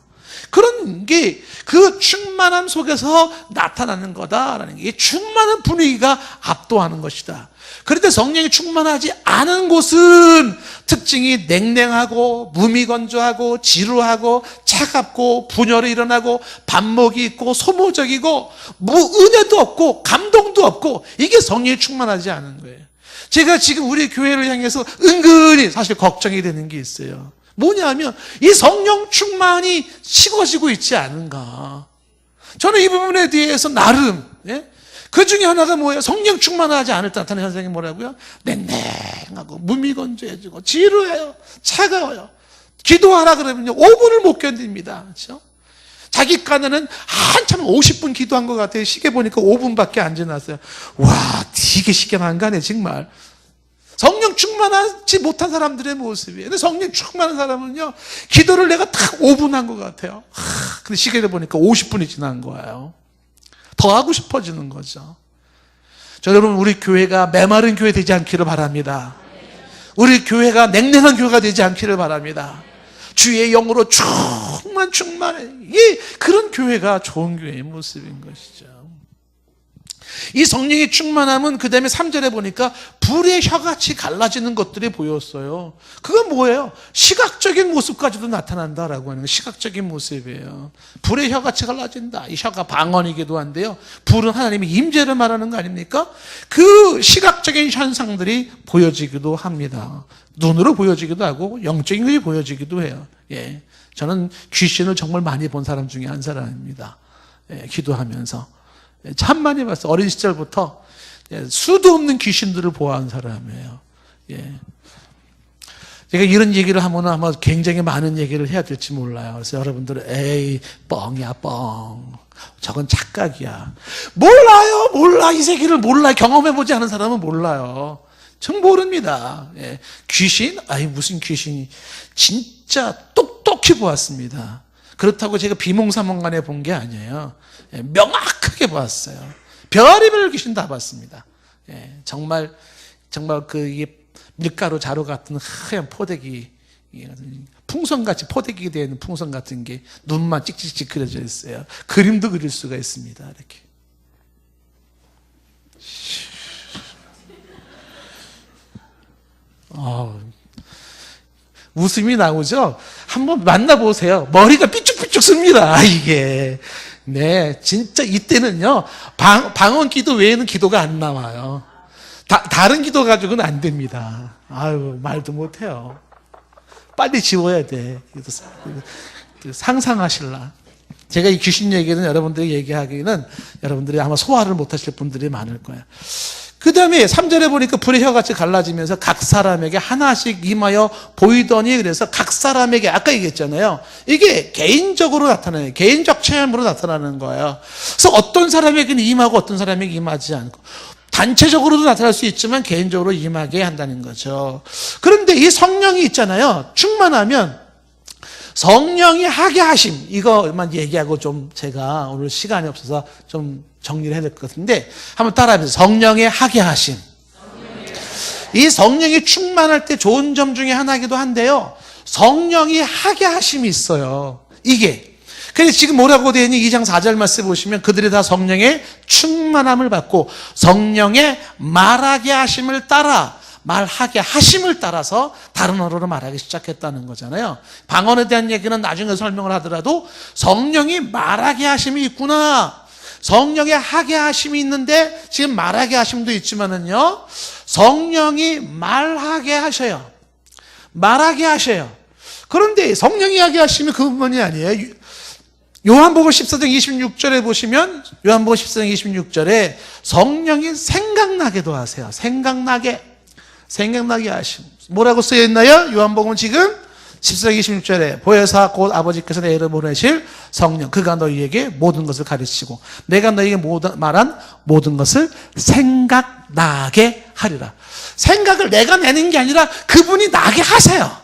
그런 게 그 충만함 속에서 나타나는 거다라는 게, 충만한 분위기가 압도하는 것이다. 그런데 성령이 충만하지 않은 곳은 특징이 냉랭하고 무미건조하고 지루하고 차갑고 분열이 일어나고 반목이 있고 소모적이고 은혜도 없고 감동도 없고, 이게 성령이 충만하지 않은 거예요. 제가 지금 우리 교회를 향해서 은근히 사실 걱정이 되는 게 있어요. 뭐냐면 이 성령 충만이 식어지고 있지 않은가. 저는 이 부분에 대해서 나름, 그 중에 하나가 뭐예요? 성령 충만하지 않을 때 나타나는 현상이 뭐라고요? 냉랭하고 무미건조해지고 지루해요, 차가워요. 기도하라 그러면요 5분을 못 견딥니다. 그렇죠? 자기 깐에는 한참 50분 기도한 것 같아요. 시계 보니까 5분밖에 안 지났어요. 와, 되게 시계가 안 가네 정말. 성령 충만하지 못한 사람들의 모습이에요. 근데 성령 충만한 사람은요, 기도를 내가 딱 5분 한 것 같아요. 근데 시계를 보니까 50분이 지난 거예요. 더 하고 싶어지는 거죠. 여러분, 우리 교회가 메마른 교회 되지 않기를 바랍니다. 우리 교회가 냉랭한 교회가 되지 않기를 바랍니다. 주의 영으로 충만해. 그런 교회가 좋은 교회의 모습인 것이죠. 이 성령의 충만함은 그 다음에 3절에 보니까 불의 혀같이 갈라지는 것들이 보였어요. 그건 뭐예요? 시각적인 모습까지도 나타난다라고 하는 시각적인 모습이에요. 불의 혀같이 갈라진다. 이 혀가 방언이기도 한데요, 불은 하나님의 임재를 말하는 거 아닙니까? 그 시각적인 현상들이 보여지기도 합니다. 눈으로 보여지기도 하고 영적인 것이 보여지기도 해요. 저는 귀신을 정말 많이 본 사람 중에 한 사람입니다. 기도하면서 참 많이 봤어요. 어린 시절부터 수도 없는 귀신들을 보아한 사람이에요. 제가 이런 얘기를 하면 아마 굉장히 많은 얘기를 해야 될지 몰라요. 그래서 여러분들은 에이 뻥이야 뻥, 저건 착각이야, 몰라, 이 세계를 몰라, 경험해보지 않은 사람은 몰라요. 전 모릅니다. 귀신? 무슨 귀신이, 진짜 똑똑히 보았습니다. 그렇다고 제가 비몽사몽간에 본 게 아니에요. 예, 명확하게 봤어요. 별의별 귀신 다 봤습니다. 예, 정말 그 이게 밀가루 자루 같은 하얀 포대기, 풍선같이 포대기가 되어 있는 풍선 같은 게 눈만 찍찍찍 그려져 있어요. 그림도 그릴 수가 있습니다. 이렇게. 웃음이 나오죠? 한번 만나보세요. 머리가 삐쭉삐쭉 씁니다, 이게. 네, 진짜 이때는요, 방언 기도 외에는 기도가 안 나와요. 다른 기도 가지고는 안 됩니다. 아유, 말도 못해요. 빨리 지워야 돼. 상상하실라. 제가 이 귀신 얘기는 여러분들이 얘기하기는 여러분들이 아마 소화를 못 하실 분들이 많을 거예요. 그 다음에 3절에 보니까 불의 혀같이 갈라지면서 각 사람에게 하나씩 임하여 보이더니, 그래서 각 사람에게, 아까 얘기했잖아요. 이게 개인적으로 나타나요. 개인적 체험으로 나타나는 거예요. 그래서 어떤 사람에게는 임하고 어떤 사람에게 임하지 않고, 단체적으로도 나타날 수 있지만 개인적으로 임하게 한다는 거죠. 그런데 이 성령이 있잖아요. 충만하면 성령이 하게 하심, 이거만 얘기하고 좀 제가 오늘 시간이 없어서 좀 정리를 해야 될 것 같은데 한번 따라해보세요. 성령의 하게 하심. 이 성령이 충만할 때 좋은 점 중에 하나이기도 한데요, 성령이 하게 하심이 있어요. 이게 그래서 지금 뭐라고 되어 있니? 2장 4절 말씀 보시면 그들이 다 성령의 충만함을 받고 성령의 말하게 하심을 따라, 말하게 하심을 따라서 다른 언어로 말하기 시작했다는 거잖아요. 방언에 대한 얘기는 나중에 설명을 하더라도 성령이 말하게 하심이 있구나, 성령의 하게 하심이 있는데 지금 말하게 하심도 있지만은요, 성령이 말하게 하셔요. 말하게 하셔요. 그런데 성령이 하게 하심이 그뿐만이 아니에요. 요한복음 14장 26절에 보시면, 요한복음 14장 26절에 성령이 생각나게도 하세요. 생각나게 하심. 뭐라고 쓰여있나요? 요한복음 지금 14장 26절에 보혜사 곧 아버지께서 내게 보내실 성령, 그가 너희에게 모든 것을 가르치고 내가 너희에게 말한 모든 것을 생각나게 하리라. 생각을 내가 내는 게 아니라 그분이 나게 하세요.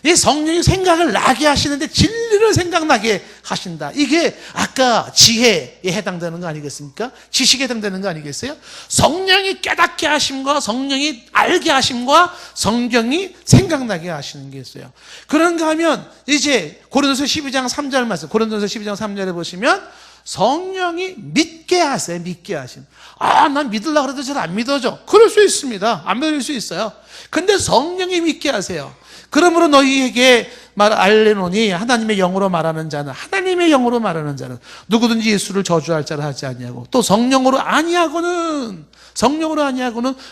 이 성령이 생각을 나게 하시는데 진리를 생각나게 하신다. 이게 아까 지혜에 해당되는 거 아니겠습니까? 지식에 해당되는 거 아니겠어요? 성령이 깨닫게 하심과 성령이 알게 하심과 성경이 생각나게 하시는 게 있어요. 그런가 하면 이제 고린도서 12장 3절 말씀, 고린도서 12장 3절에 보시면 성령이 믿게 하세요. 믿게 하심. 난 믿으려고 해도 잘 안 믿어져. 그럴 수 있습니다. 안 믿을 수 있어요. 근데 성령이 믿게 하세요. 그러므로 너희에게 알레노니, 하나님의 영으로 말하는 자는, 하나님의 영으로 말하는 자는 누구든지 예수를 저주할 자를 하지 아니하고, 또 성령으로 아니하고는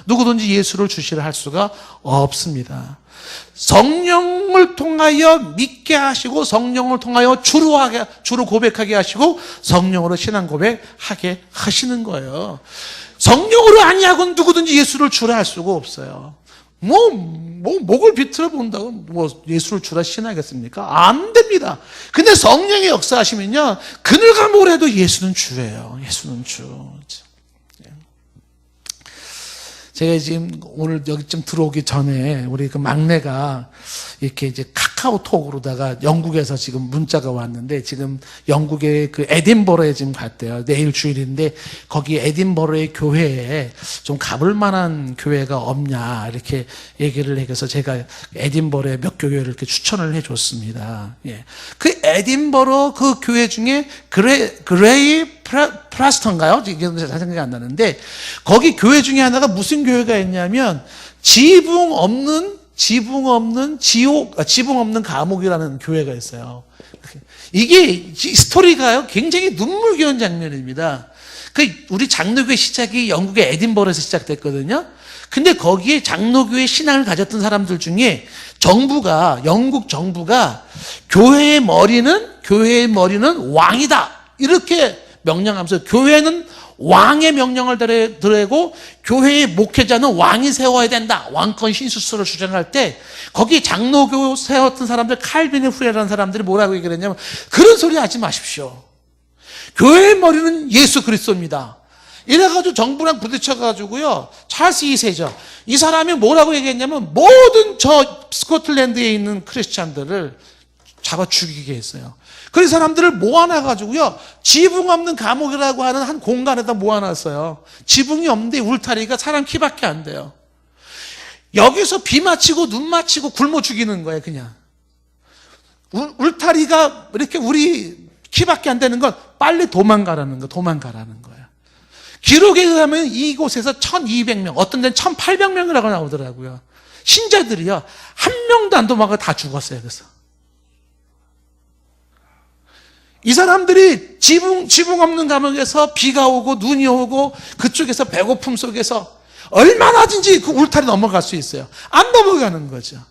누구든지 예수를 주시라 할 수가 없습니다. 성령을 통하여 믿게 하시고 성령을 통하여 주로 고백하게 하시고 성령으로 신앙 고백하게 하시는 거예요. 성령으로 아니하고는 누구든지 예수를 주라 할 수가 없어요. 목을 비틀어 본다고 예수를 주라 신하겠습니까? 안 됩니다. 근데 성령의 역사하시면요, 그늘과 모래도 예수는 주예요. 예수는 주. 제가 지금 오늘 여기쯤 들어오기 전에 우리 그 막내가 이렇게 이제 카카오톡으로다가 영국에서 지금 문자가 왔는데, 지금 영국의 그 에딘버러에 지금 갔대요. 내일 주일인데 거기 에딘버러의 교회에 좀 가볼 만한 교회가 없냐 이렇게 얘기를 해서 제가 에딘버러의 몇 교회를 이렇게 추천을 해줬습니다. 예. 그 에딘버러 그 교회 중에 그레이 프라스턴가요? 이게 잘 생각이 안 나는데, 거기 교회 중에 하나가 무슨 교회가 있냐면 지붕 없는 감옥이라는 교회가 있어요. 이게 스토리가요, 굉장히 눈물겨운 장면입니다. 우리 장로교회 시작이 영국의 에딘버러에서 시작됐거든요. 근데 거기에 장로교회 신앙을 가졌던 사람들 중에 영국 정부가 교회의 머리는 왕이다 이렇게 명령하면서, 교회는 왕의 명령을 드리고 교회의 목회자는 왕이 세워야 된다, 왕권 신수설을 주장할 때 거기 장로교 세웠던 사람들, 칼빈의 후예라는 사람들이 뭐라고 얘기를 했냐면, 그런 소리 하지 마십시오. 교회의 머리는 예수 그리스도입니다. 이래가지고 정부랑 부딪혀가지고요, 찰스 2세죠. 이 사람이 뭐라고 얘기했냐면, 모든 저 스코틀랜드에 있는 크리스찬들을 잡아 죽이게 했어요. 그 사람들을 모아놔가지고요, 지붕 없는 감옥이라고 하는 한 공간에다 모아놨어요. 지붕이 없는데 울타리가 사람 키밖에 안 돼요. 여기서 비 맞히고 눈 맞히고 굶어 죽이는 거예요, 그냥. 울타리가 이렇게 우리 키밖에 안 되는 건 빨리 도망가라는 거예요. 기록에 의하면 이곳에서 1200명, 어떤 데는 1800명이라고 나오더라고요. 신자들이요, 한 명도 안 도망가 다 죽었어요. 그래서 이 사람들이 지붕 없는 감옥에서 비가 오고 눈이 오고 그쪽에서 배고픔 속에서 얼마나든지 그 울타리 넘어갈 수 있어요. 안 넘어가는 거죠.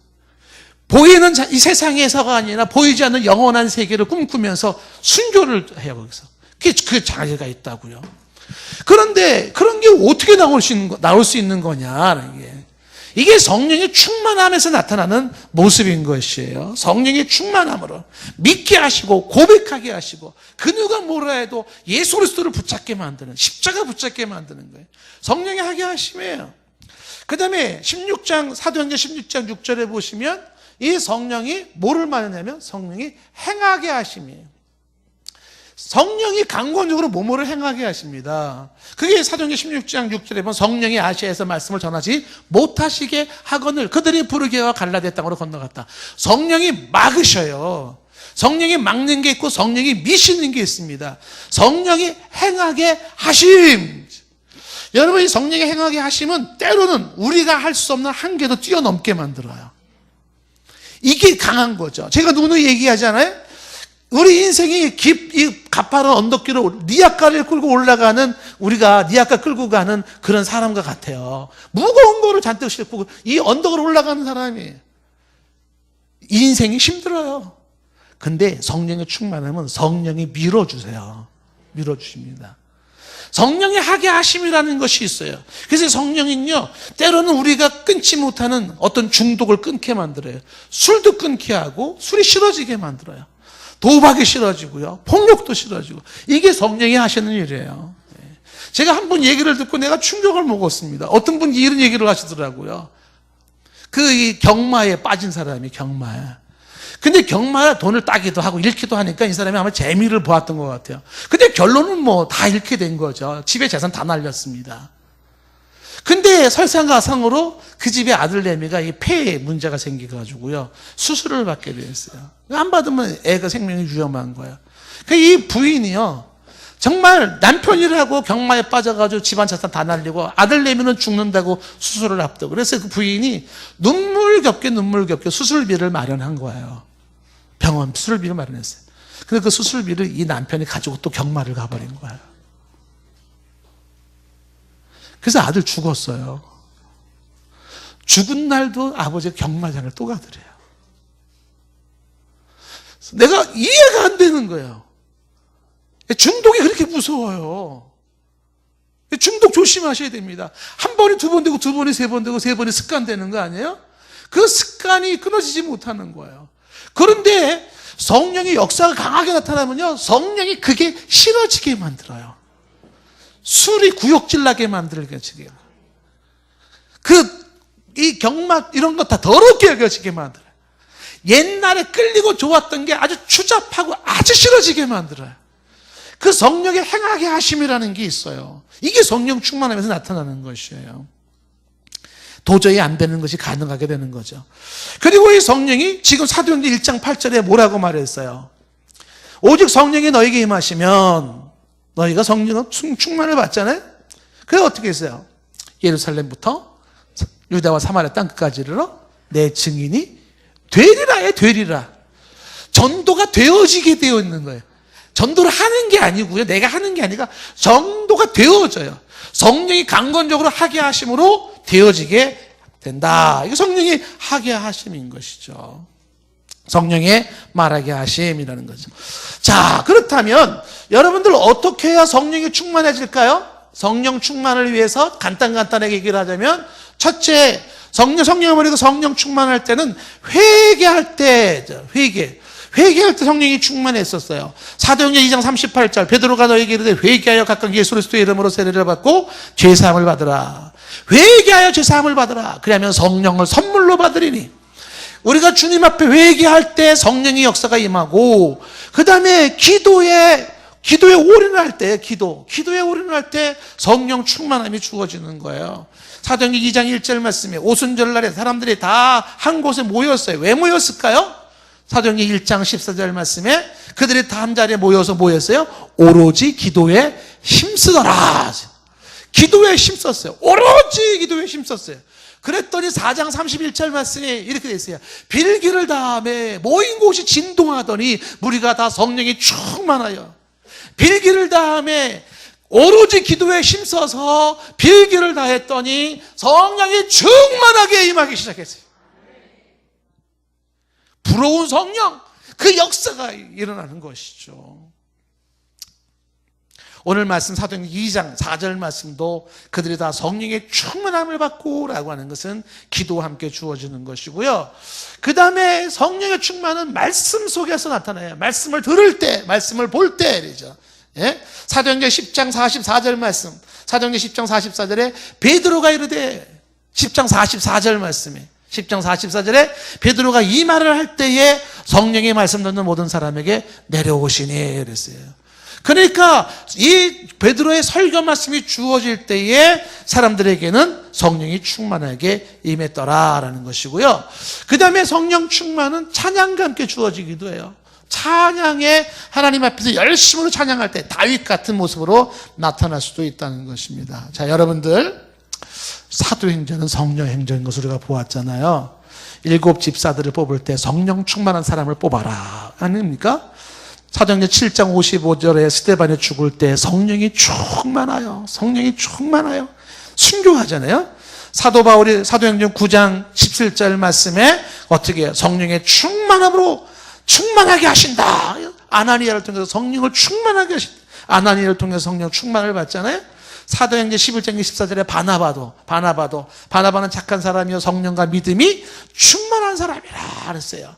보이는 이 세상에서가 아니라 보이지 않는 영원한 세계를 꿈꾸면서 순교를 해요. 거기서 그 장애가 있다고요. 그런데 그런 게 어떻게 나올 수 있는 거냐, 이게 성령의 충만함에서 나타나는 모습인 것이에요. 성령의 충만함으로 믿게 하시고 고백하게 하시고 그 누가 뭐라 해도 예수 그리스도를 붙잡게 만드는, 십자가 붙잡게 만드는 거예요. 성령이 하게 하심이에요. 그 다음에 16장 사도행전 16장 6절에 보시면 이 성령이 뭐를 말하냐면 성령이 행하게 하심이에요. 성령이 강권적으로 뭐뭐를 행하게 하십니다. 그게 사도행전 16장 6절에 보면 성령이 아시아에서 말씀을 전하지 못하시게 하거늘 그들이 부르게와 갈라디아 땅으로 건너갔다. 성령이 막으셔요. 성령이 막는 게 있고 성령이 미시는 게 있습니다. 성령이 행하게 하심. 여러분, 이 성령이 행하게 하심은 때로는 우리가 할 수 없는 한계도 뛰어넘게 만들어요. 이게 강한 거죠. 제가 누누이 얘기하잖아요. 우리 인생이 이 가파른 언덕길을 니아까를 끌고 올라가는, 우리가 니아까 끌고 가는 그런 사람과 같아요. 무거운 거를 잔뜩 싣고 이 언덕을 올라가는 사람이, 이 인생이 힘들어요. 근데 성령의 충만함은 성령이 밀어주세요. 밀어주십니다. 성령이 하게 하심이라는 것이 있어요. 그래서 성령은요, 때로는 우리가 끊지 못하는 어떤 중독을 끊게 만들어요. 술도 끊게 하고 술이 싫어지게 만들어요. 도박이 싫어지고요, 폭력도 싫어지고. 이게 성령이 하시는 일이에요. 제가 한 분 얘기를 듣고 내가 충격을 먹었습니다. 어떤 분이 이런 얘기를 하시더라고요. 이 경마에 빠진 사람이, 경마에. 근데 경마에 돈을 따기도 하고 잃기도 하니까 이 사람이 아마 재미를 보았던 것 같아요. 근데 결론은 뭐 다 잃게 된 거죠. 집에 재산 다 날렸습니다. 근데 설상가상으로 그 집의 아들내미가 이 폐에 문제가 생겨가지고요, 수술을 받게 됐어요. 안 받으면 애가 생명이 위험한 거예요. 이 부인이요, 정말 남편이라고 경마에 빠져가지고 집안 재산 다 날리고 아들내미는 죽는다고 수술을 앞두고, 그래서 그 부인이 눈물겹게 수술비를 마련한 거예요. 병원 수술비를 마련했어요. 근데 그 수술비를 이 남편이 가지고 또 경마를 가버린 거예요. 그래서 아들 죽었어요. 죽은 날도 아버지가 경마장을 또 가더래요. 내가 이해가 안 되는 거예요. 중독이 그렇게 무서워요. 중독 조심하셔야 됩니다. 한 번이 두 번 되고 두 번이 세 번 되고 세 번이 습관 되는 거 아니에요? 그 습관이 끊어지지 못하는 거예요. 그런데 성령의 역사가 강하게 나타나면요, 성령이 그게 싫어지게 만들어요. 술이 구역질 나게 만들게 지금. 이 경마 이런 거 다 더럽게 여겨지게 만들어요. 옛날에 끌리고 좋았던 게 아주 추잡하고 아주 싫어지게 만들어요. 그 성령의 행하게 하심이라는 게 있어요. 이게 성령 충만하면서 나타나는 것이에요. 도저히 안 되는 것이 가능하게 되는 거죠. 그리고 이 성령이 지금 사도행전 1장 8절에 뭐라고 말했어요? 오직 성령이 너에게 임하시면, 너희가 성령 충만을 받잖아요. 그래서 어떻게 했어요? 예루살렘부터 유다와 사마리아 땅 끝까지 이르러 내 증인이 되리라에 되리라. 전도가 되어지게 되어 있는 거예요. 전도를 하는 게 아니고요, 내가 하는 게 아니라 전도가 되어져요. 성령이 강건적으로 하게 하심으로 되어지게 된다. 이거 성령이 하게 하심인 것이죠. 성령의 말하게 하심이라는 거죠. 자, 그렇다면 여러분들 어떻게 해야 성령이 충만해질까요? 성령 충만을 위해서 간단하게 얘기를 하자면, 첫째, 성령을 버리고 성령 충만할 때는 회개할 때 성령이 충만했었어요. 사도행전 2장 38절, 베드로가 너에게 이르되 회개하여 각각 예수 그리스도의 이름으로 세례를 받고 죄사함을 받으라. 회개하여 죄사함을 받으라. 그러면 성령을 선물로 받으리니. 우리가 주님 앞에 회개할 때 성령의 역사가 임하고, 그 다음에 기도에 올인할 때, 기도에 올인할 때 성령 충만함이 주어지는 거예요. 사도행전 2장 1절 말씀에 오순절날에 사람들이 다 한 곳에 모였어요. 왜 모였을까요? 사도행전 1장 14절 말씀에 그들이 다 한 자리에 모여서 모였어요. 오로지 기도에 힘쓰더라. 기도에 힘썼어요. 오로지 기도에 힘썼어요. 그랬더니 4장 31절 말씀에 이렇게 돼 있어요. 빌기를 다음에 모인 곳이 진동하더니 무리가 다 성령이 충만하여, 빌기를 다음에 오로지 기도에 힘써서 빌기를 다했더니 성령이 충만하게 임하기 시작했어요. 부러운 성령, 그 역사가 일어나는 것이죠. 오늘 말씀 사도행전 2장 4절 말씀도 그들이 다 성령의 충만함을 받고 라고 하는 것은 기도와 함께 주어지는 것이고요. 그 다음에 성령의 충만은 말씀 속에서 나타나요. 말씀을 들을 때, 말씀을 볼 때, 그러죠. 예? 사도행전 10장 44절 말씀, 사도행전 10장 44절에 베드로가 이르되, 10장 44절 말씀에 10장 44절에 베드로가 이 말을 할 때에 성령의 말씀 듣는 모든 사람에게 내려오시니 그랬어요. 그러니까 이 베드로의 설교 말씀이 주어질 때에 사람들에게는 성령이 충만하게 임했더라라는 것이고요. 그 다음에 성령 충만은 찬양과 함께 주어지기도 해요. 찬양에 하나님 앞에서 열심으로 찬양할 때 다윗 같은 모습으로 나타날 수도 있다는 것입니다. 자, 여러분들, 사도행전은 성령 행전인 것을 우리가 보았잖아요. 7 집사들을 뽑을 때 성령 충만한 사람을 뽑아라 아닙니까? 사도행전 7장 55절에 스데반이 죽을 때 성령이 충만하여, 성령이 충만하여 순교하잖아요. 사도 바울이 사도행전 9장 17절 말씀에 어떻게 해요? 성령의 충만함으로 충만하게 하신다. 아나니아를 통해서 성령을 충만하게 하신다. 아나니아를 통해서 성령 충만을 받잖아요. 사도행전 11장 24절에 바나바는 착한 사람이요 성령과 믿음이 충만한 사람이라 그랬어요.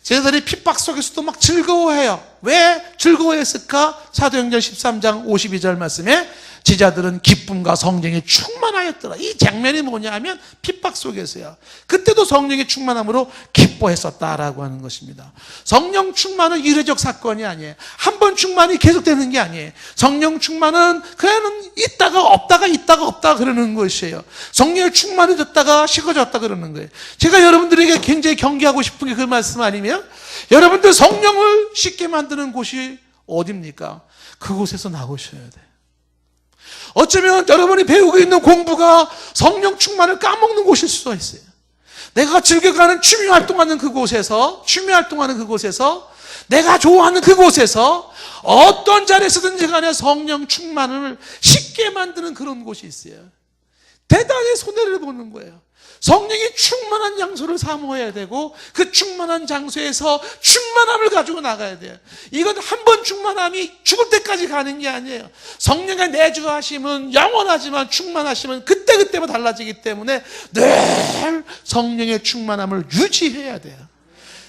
쟤들이 핍박 속에서도 막 즐거워해요. 왜 즐거워했을까? 사도행전 13장 52절 말씀에 제자들은 기쁨과 성령이 충만하였더라. 이 장면이 뭐냐 하면 핍박 속에서요. 그때도 성령의 충만함으로 기뻐했었다라고 하는 것입니다. 성령 충만은 이례적 사건이 아니에요. 한 번 충만이 계속되는 게 아니에요. 성령 충만은 그냥 있다가 없다가 그러는 것이에요. 성령의 충만해졌다가 식어졌다 그러는 거예요. 제가 여러분들에게 굉장히 경계하고 싶은 게 그 말씀 아니면, 여러분들 성령을 쉽게 만드는 곳이 어디입니까? 그곳에서 나오셔야 돼요. 어쩌면 여러분이 배우고 있는 공부가 성령 충만을 까먹는 곳일 수가 있어요. 내가 즐겨가는 취미 활동하는 그곳에서, 내가 좋아하는 그곳에서 어떤 자리에서든지 간에 성령 충만을 쉽게 만드는 그런 곳이 있어요. 대단히 손해를 보는 거예요. 성령이 충만한 장소를 사모해야 되고, 그 충만한 장소에서 충만함을 가지고 나가야 돼요. 이건 한 번 충만함이 죽을 때까지 가는 게 아니에요. 성령의 내주하심은 영원하지만 충만하심은 그때그때마다 달라지기 때문에 늘 성령의 충만함을 유지해야 돼요.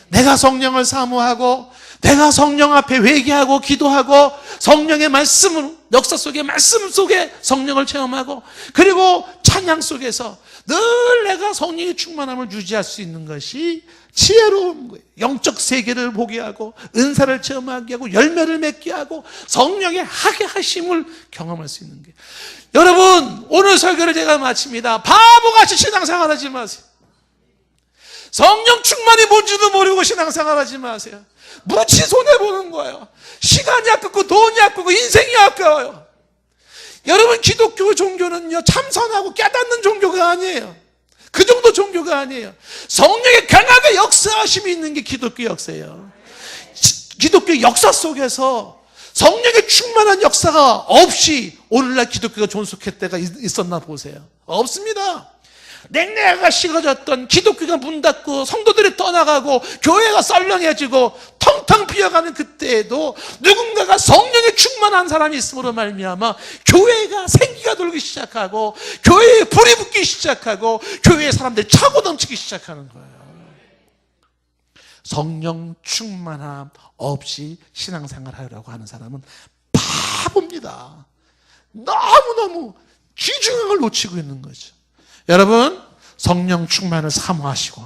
내가 성령을 사모하고, 내가 성령 앞에 회개하고 기도하고, 성령의 말씀으로, 역사 속의 말씀 속에 성령을 체험하고, 그리고 찬양 속에서 늘 내가 성령의 충만함을 유지할 수 있는 것이 지혜로운 거예요. 영적 세계를 보게 하고, 은사를 체험하게 하고, 열매를 맺게 하고, 성령의 하게 하심을 경험할 수 있는 게. 여러분, 오늘 설교를 제가 마칩니다. 바보같이 신앙생활 하지 마세요. 성령 충만이 뭔지도 모르고 신앙생활 하지 마세요. 무지 손해보는 거예요. 시간이 아깝고 돈이 아깝고 인생이 아까워요. 여러분, 기독교 종교는요, 참선하고 깨닫는 종교가 아니에요. 그 정도 종교가 아니에요. 성령의 강하게 역사하심이 있는 게 기독교 역사예요. 기독교 역사 속에서 성령의 충만한 역사가 없이 오늘날 기독교가 존속할 때가 있었나 보세요. 없습니다. 냉랭하가 식어졌던 기독교가 문 닫고 성도들이 떠나가고 교회가 썰렁해지고 텅텅 비어가는 그때에도 누군가가 성령에 충만한 사람이 있음으로 말미암아 교회가 생기가 돌기 시작하고, 교회에 불이 붙기 시작하고, 교회의 사람들이 차고 넘치기 시작하는 거예요. 성령 충만함 없이 신앙생활 하려고 하는 사람은 바보입니다. 너무너무 귀중한 걸 놓치고 있는 거죠. 여러분, 성령 충만을 사모하시고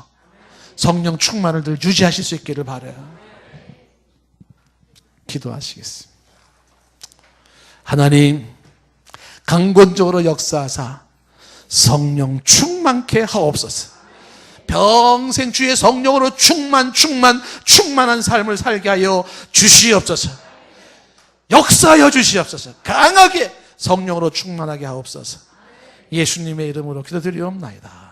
성령 충만을 늘 유지하실 수 있기를 바라요. 기도하시겠습니다. 하나님, 강권적으로 역사하사 성령 충만케 하옵소서. 평생 주의 성령으로 충만한 삶을 살게 하여 주시옵소서. 역사하여 주시옵소서. 강하게 성령으로 충만하게 하옵소서. 예수님의 이름으로 기도드리옵나이다.